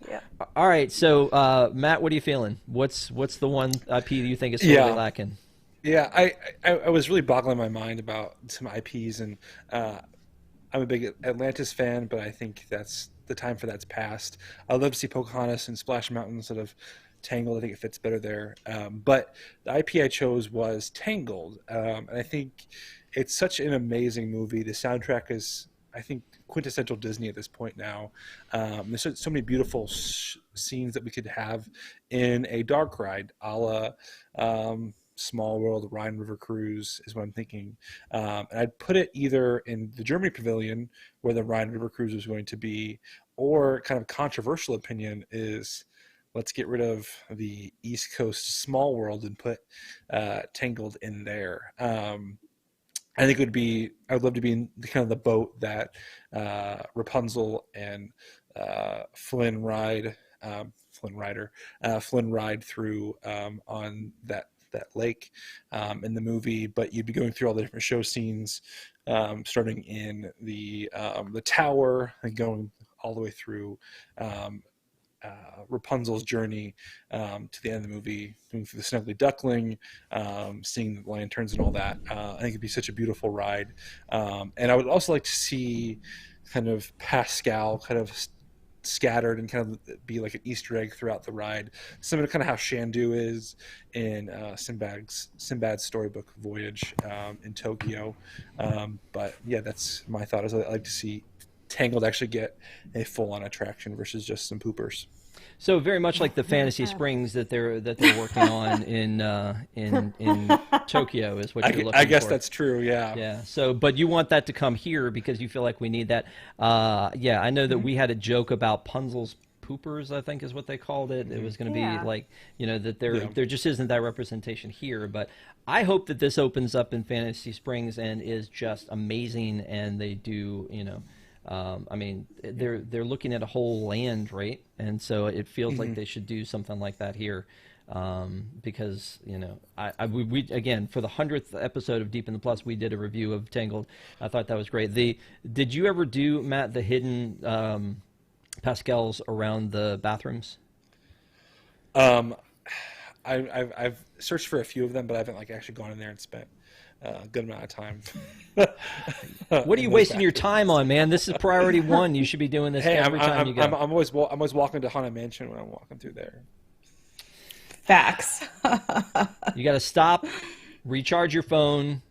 right. So, Matt, what are you feeling? What's the one IP that you think is totally lacking? Yeah, I was really boggling my mind about some IPs, and I'm a big Atlantis fan, but I think that's the time for that's past. I'd love to see Pocahontas and Splash Mountain instead of Tangled. I think it fits better there. But the IP I chose was Tangled, and I think it's such an amazing movie. The soundtrack is, I think, quintessential Disney at this point now. There's so many beautiful scenes that we could have in a dark ride, a la Small World, Rhine River Cruise is what I'm thinking. And I'd put it either in the Germany Pavilion, where the Rhine River Cruise was going to be, or kind of controversial opinion is let's get rid of the East Coast Small World and put Tangled in there. I think I would love to be in kind of the boat that Rapunzel and Flynn ride through on that lake in the movie, but you'd be going through all the different show scenes, starting in the tower and going all the way through Rapunzel's journey to the end of the movie, going through the Snuggly Duckling, seeing the lanterns and all that. I think it'd be such a beautiful ride. And I would also like to see kind of Pascal kind of scattered and kind of be like an Easter egg throughout the ride, similar to kind of how Shandu is in Sinbad's storybook voyage in Tokyo. But yeah, that's my thought. Is I'd like to see Tangled actually get a full-on attraction versus just some poopers. So very much like the Fantasy Springs that they're working on in Tokyo is what you're looking for. I guess that's true. Yeah. Yeah. So, but you want that to come here because you feel like we need that. Yeah, I know that we had a joke about Punzel's poopers, I think is what they called it. It was going to be like, that there just isn't that representation here. But I hope that this opens up in Fantasy Springs and is just amazing, and they do, I mean, they're looking at a whole land, right? And so it feels like they should do something like that here, because we again, for the 100th episode of Deep in the Plus, we did a review of Tangled. I thought that was great. Did you ever do, Matt, the hidden Pascals around the bathrooms? I've searched for a few of them, but I haven't like actually gone in there and spent a good amount of time. What are you wasting your time on, man? This is priority one. You should be doing this every time you go. I'm always walking to Haunted Mansion when I'm walking through there. Facts. You got to stop, recharge your phone,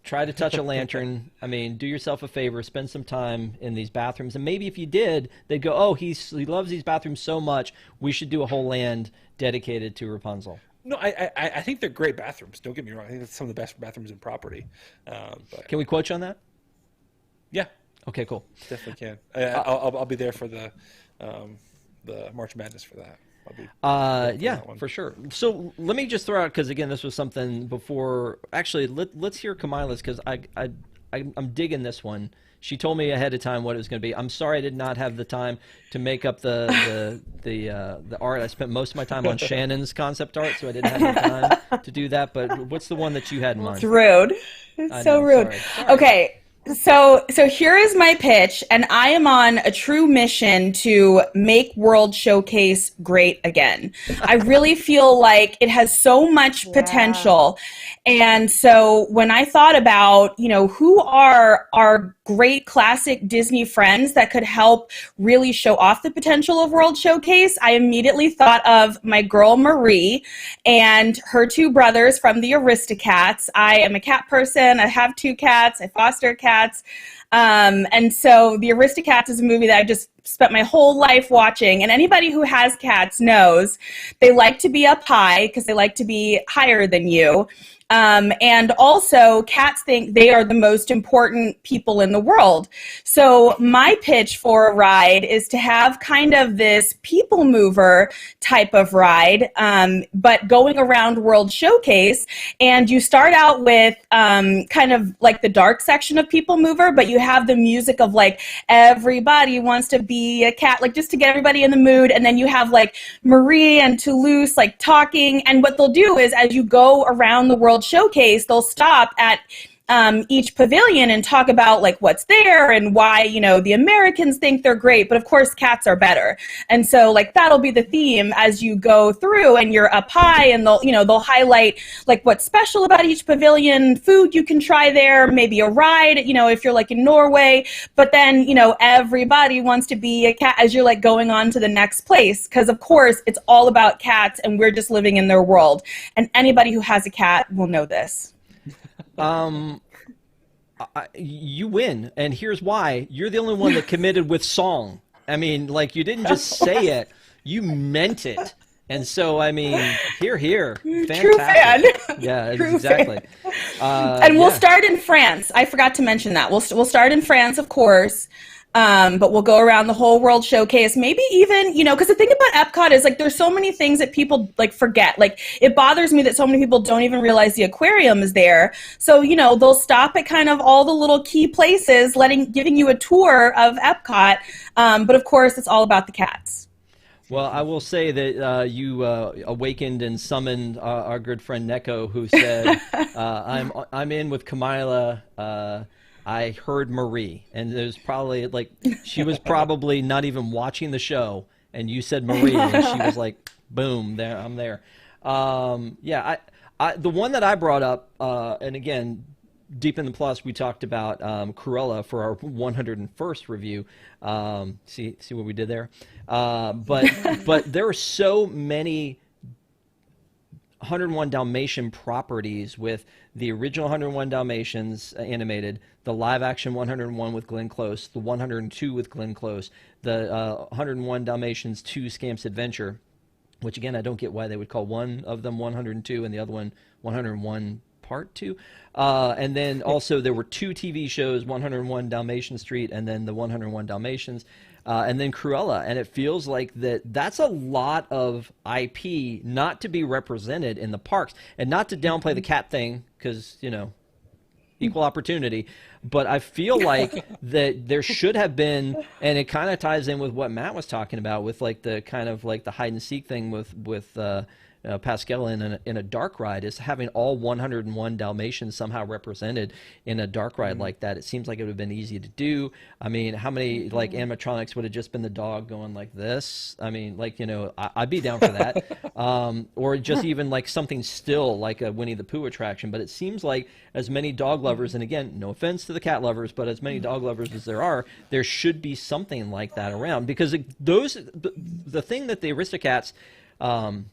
try to touch a lantern. I mean, do yourself a favor, spend some time in these bathrooms. And maybe if you did, they'd go, oh, he loves these bathrooms so much, we should do a whole land dedicated to Rapunzel. No, I think they're great bathrooms. Don't get me wrong. I think that's some of the best bathrooms in property. But Can we quote you on that? yeah, Okay, cool. definitely can. I'll be there for the March Madness for that. Yeah, for sure. So let me just throw out, because again, this was something before. Actually, let's hear Camila's, because I'm digging this one. She told me ahead of time what it was going to be. I'm sorry I did not have the time to make up the art. I spent most of my time on Shannon's concept art, so I didn't have the time to do that. But what's the one that you had in mind? It's rude. It's so rude. Sorry. Okay. So here is my pitch, and I am on a true mission to make World Showcase great again. I really feel like it has so much potential. And so when I thought about, who are our great classic Disney friends that could help really show off the potential of World Showcase, I immediately thought of my girl Marie and her two brothers from the Aristocats. I am a cat person. I have 2 cats. I foster cats. And so the Aristocats is a movie that I just spent my whole life watching. And anybody who has cats knows they like to be up high because they like to be higher than you. And also, cats think they are the most important people in the world. So my pitch for a ride is to have kind of this people mover type of ride, but going around World Showcase. And you start out with kind of like the dark section of People Mover, but you have the music of like everybody wants to be a cat, like just to get everybody in the mood. And then you have like Marie and Toulouse like talking. And what they'll do is as you go around the World Showcase, they'll stop at each pavilion and talk about like what's there and why, the Americans think they're great, but of course cats are better. And so like that'll be the theme as you go through and you're up high, and they'll highlight like what's special about each pavilion, food you can try there, maybe a ride, if you're like in Norway, but then, everybody wants to be a cat as you're like going on to the next place. Cause of course it's all about cats and we're just living in their world. And anybody who has a cat will know this. You win, and here's why. You're the only one that committed with song. I mean, like, you didn't just say it, you meant it. And so, I mean, here. Fantastic. True fan. Yeah, True exactly. And we'll start in France. I forgot to mention that. We'll start in France, of course. But we'll go around the whole World Showcase, maybe even, because the thing about Epcot is like there's so many things that people like forget. Like it bothers me that so many people don't even realize the aquarium is there. So, they'll stop at kind of all the little key places, giving you a tour of Epcot. But of course, it's all about the cats. Well, I will say that you awakened and summoned our good friend Neko, who said, I'm in with Camila. I heard Marie, and there's probably like she was probably not even watching the show, and you said Marie, and she was like, "Boom, there, I'm there." Yeah, the one that I brought up, and again, deep in the plus, we talked about Cruella for our 101st review. See what we did there, but there are so many 101 Dalmatian properties with the original 101 Dalmatians animated, the live-action 101 with Glenn Close, the 102 with Glenn Close, the 101 Dalmatians 2 Scamp's Adventure, which again I don't get why they would call one of them 102 and the other one 101 Part 2. And then also there were 2 TV shows, 101 Dalmatian Street and then the 101 Dalmatians. And then Cruella, and it feels like that's a lot of IP not to be represented in the parks, and not to downplay the cat thing, because, equal opportunity, but I feel like that there should have been, and it kind of ties in with what Matt was talking about with like the kind of like the hide and seek thing with Pascal in a dark ride is having all 101 Dalmatians somehow represented in a dark ride like that. It seems like it would have been easy to do. I mean, how many like animatronics would have just been the dog going like this? I mean, like, you know, I'd be down for that. Or just even like something still like a Winnie the Pooh attraction. But it seems like as many dog lovers, and again, no offense to the cat lovers, but as many dog lovers as there are, there should be something like that around, because the thing that the Aristocats and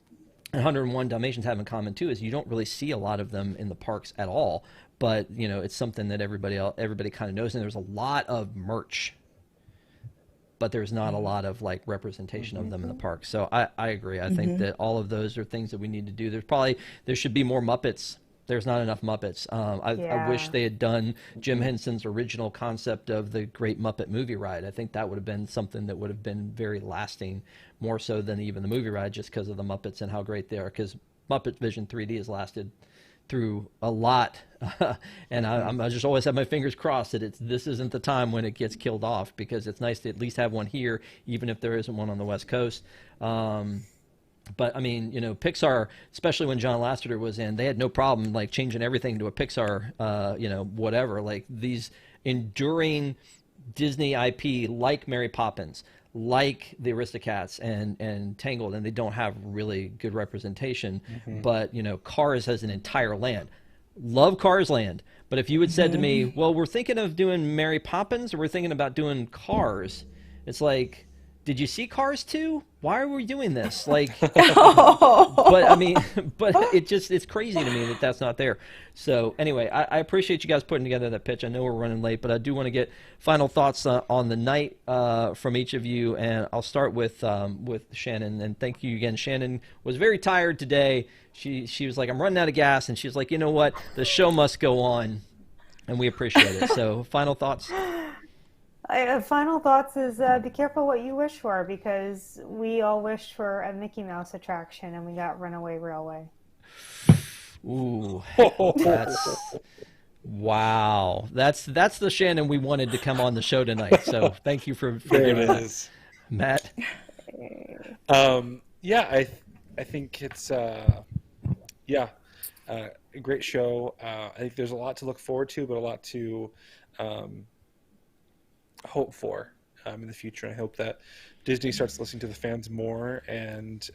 101 Dalmatians have in common too is you don't really see a lot of them in the parks at all. But you know, it's something that everybody kind of knows, and there's a lot of merch, but there's not a lot of like representation of them in the park. So I agree. I think that all of those are things that we need to do. There should be more Muppets. There's not enough Muppets. I wish they had done Jim Henson's original concept of the Great Muppet Movie Ride. I think that would have been something that would have been very lasting, more so than even the movie ride, just because of the Muppets and how great they are. Because Muppet Vision 3D has lasted through a lot, and I just always have my fingers crossed that this isn't the time when it gets killed off, because it's nice to at least have one here, even if there isn't one on the West Coast. But I mean, you know, Pixar, especially when John Lasseter was in, they had no problem like changing everything to a Pixar, you know, whatever. Like these enduring Disney IP, like Mary Poppins, like the Aristocats and Tangled, and they don't have really good representation. But you know, Cars has an entire land. Love Cars Land. But if you had said to me, well, we're thinking of doing Mary Poppins, or we're thinking about doing Cars, it's like, did you see Cars 2? Why are we doing this? Like, but I mean, but it's crazy to me that that's not there. So anyway, I appreciate you guys putting together that pitch. I know we're running late, but I do want to get final thoughts on the night from each of you, and I'll start with Shannon. And thank you again. Shannon was very tired today. She was like, I'm running out of gas, and she's like, you know what? The show must go on, and we appreciate it. So final thoughts. Final thoughts is be careful what you wish for, because we all wished for a Mickey Mouse attraction and we got Runaway Railway. Ooh, wow. That's the Shannon we wanted to come on the show tonight. So thank you for doing that. Matt. Yeah, I think it's a great show. I think there's a lot to look forward to, but a lot to hope for in the future. I hope that Disney starts listening to the fans more, and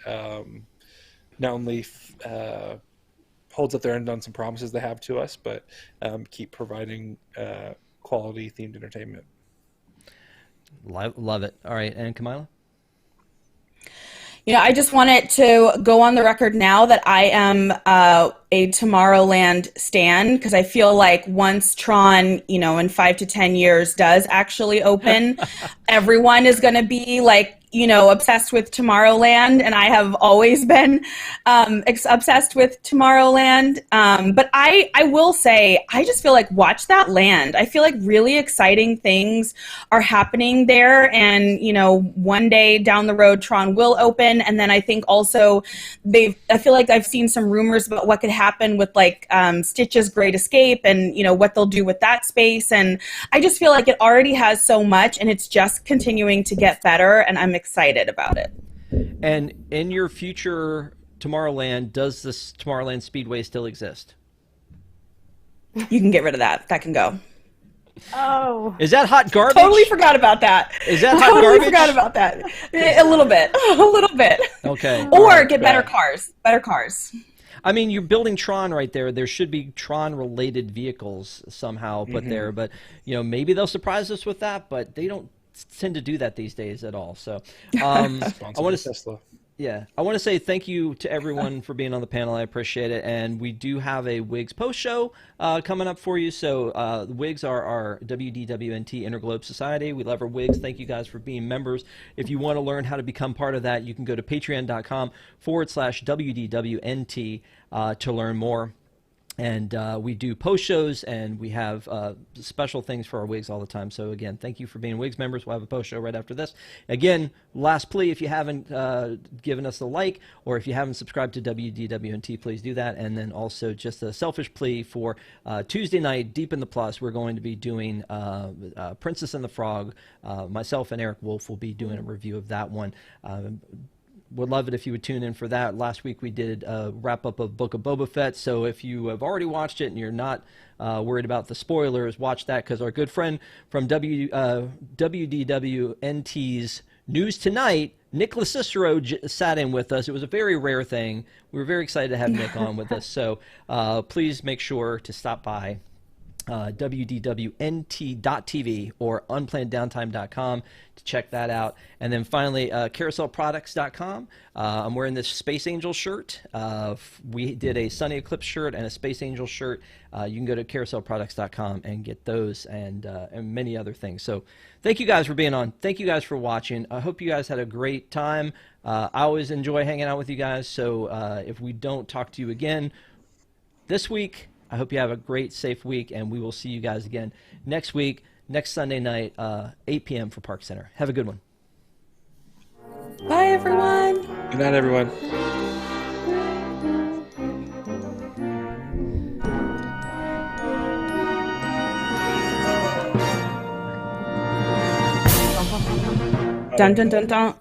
not only holds up their end on some promises they have to us, but keep providing quality themed entertainment. Love it. All right, and Kamila? You know, I just wanted to go on the record now that I am a Tomorrowland stan, because I feel like once Tron, you know, in 5 to 10 years does actually open, everyone is going to be like, you know, obsessed with Tomorrowland, and I have always been obsessed with Tomorrowland. But I will say, I just feel like watch that land. I feel like really exciting things are happening there, and you know, one day down the road, Tron will open, and then I think also I feel like I've seen some rumors about what could happen with like Stitch's Great Escape, and you know what they'll do with that space, and I just feel like it already has so much, and it's just continuing to get better, and I'm excited about it. And in your future Tomorrowland, does this Tomorrowland Speedway still exist? You can get rid of that. That can go. Oh. Is that hot garbage? Totally forgot about that. Is that hot garbage? Forgot about that. A little bit. A little bit. Okay. Or get better cars. Better cars. I mean, you're building Tron right there. There should be Tron-related vehicles somehow put there, but you know, maybe they'll surprise us with that. But they don't tend to do that these days at all. So, I want to Tesla. Yeah, I want to say thank you to everyone for being on the panel. I appreciate it. And we do have a WIGS post show coming up for you. So the WIGS are our WDWNT Interglobe Society. We love our WIGS. Thank you guys for being members. If you want to learn how to become part of that, you can go to patreon.com/WDWNT to learn more. And we do post shows, and we have special things for our WIGS all the time. So again, thank you for being WIGS members. We'll have a post show right after this. Again, last plea, if you haven't given us a like, or if you haven't subscribed to WDWNT, please do that. And then also just a selfish plea for Tuesday night, Deep in the Plus, we're going to be doing Princess and the Frog. Myself and Eric Wolf will be doing a review of that one. would love it if you would tune in for that. Last week we did a wrap-up of Book of Boba Fett, so if you have already watched it and you're not worried about the spoilers, watch that, because our good friend from WDWNT's News Tonight, Nicholas Cicero, sat in with us. It was a very rare thing. We were very excited to have Nick on with us, so please make sure to stop by wdwnt.tv or unplannedDowntime.com to check that out. And then finally, carouselproducts.com. I'm wearing this Space Angel shirt. We did a Sunny Eclipse shirt and a Space Angel shirt. You can go to carouselproducts.com and get those and many other things. So thank you guys for being on. Thank you guys for watching. I hope you guys had a great time. I always enjoy hanging out with you guys. So if we don't talk to you again this week, I hope you have a great, safe week, and we will see you guys again next week, next Sunday night, 8 p.m. for ParksCenter. Have a good one. Bye, everyone. Good night, everyone. Dun, dun, dun, dun.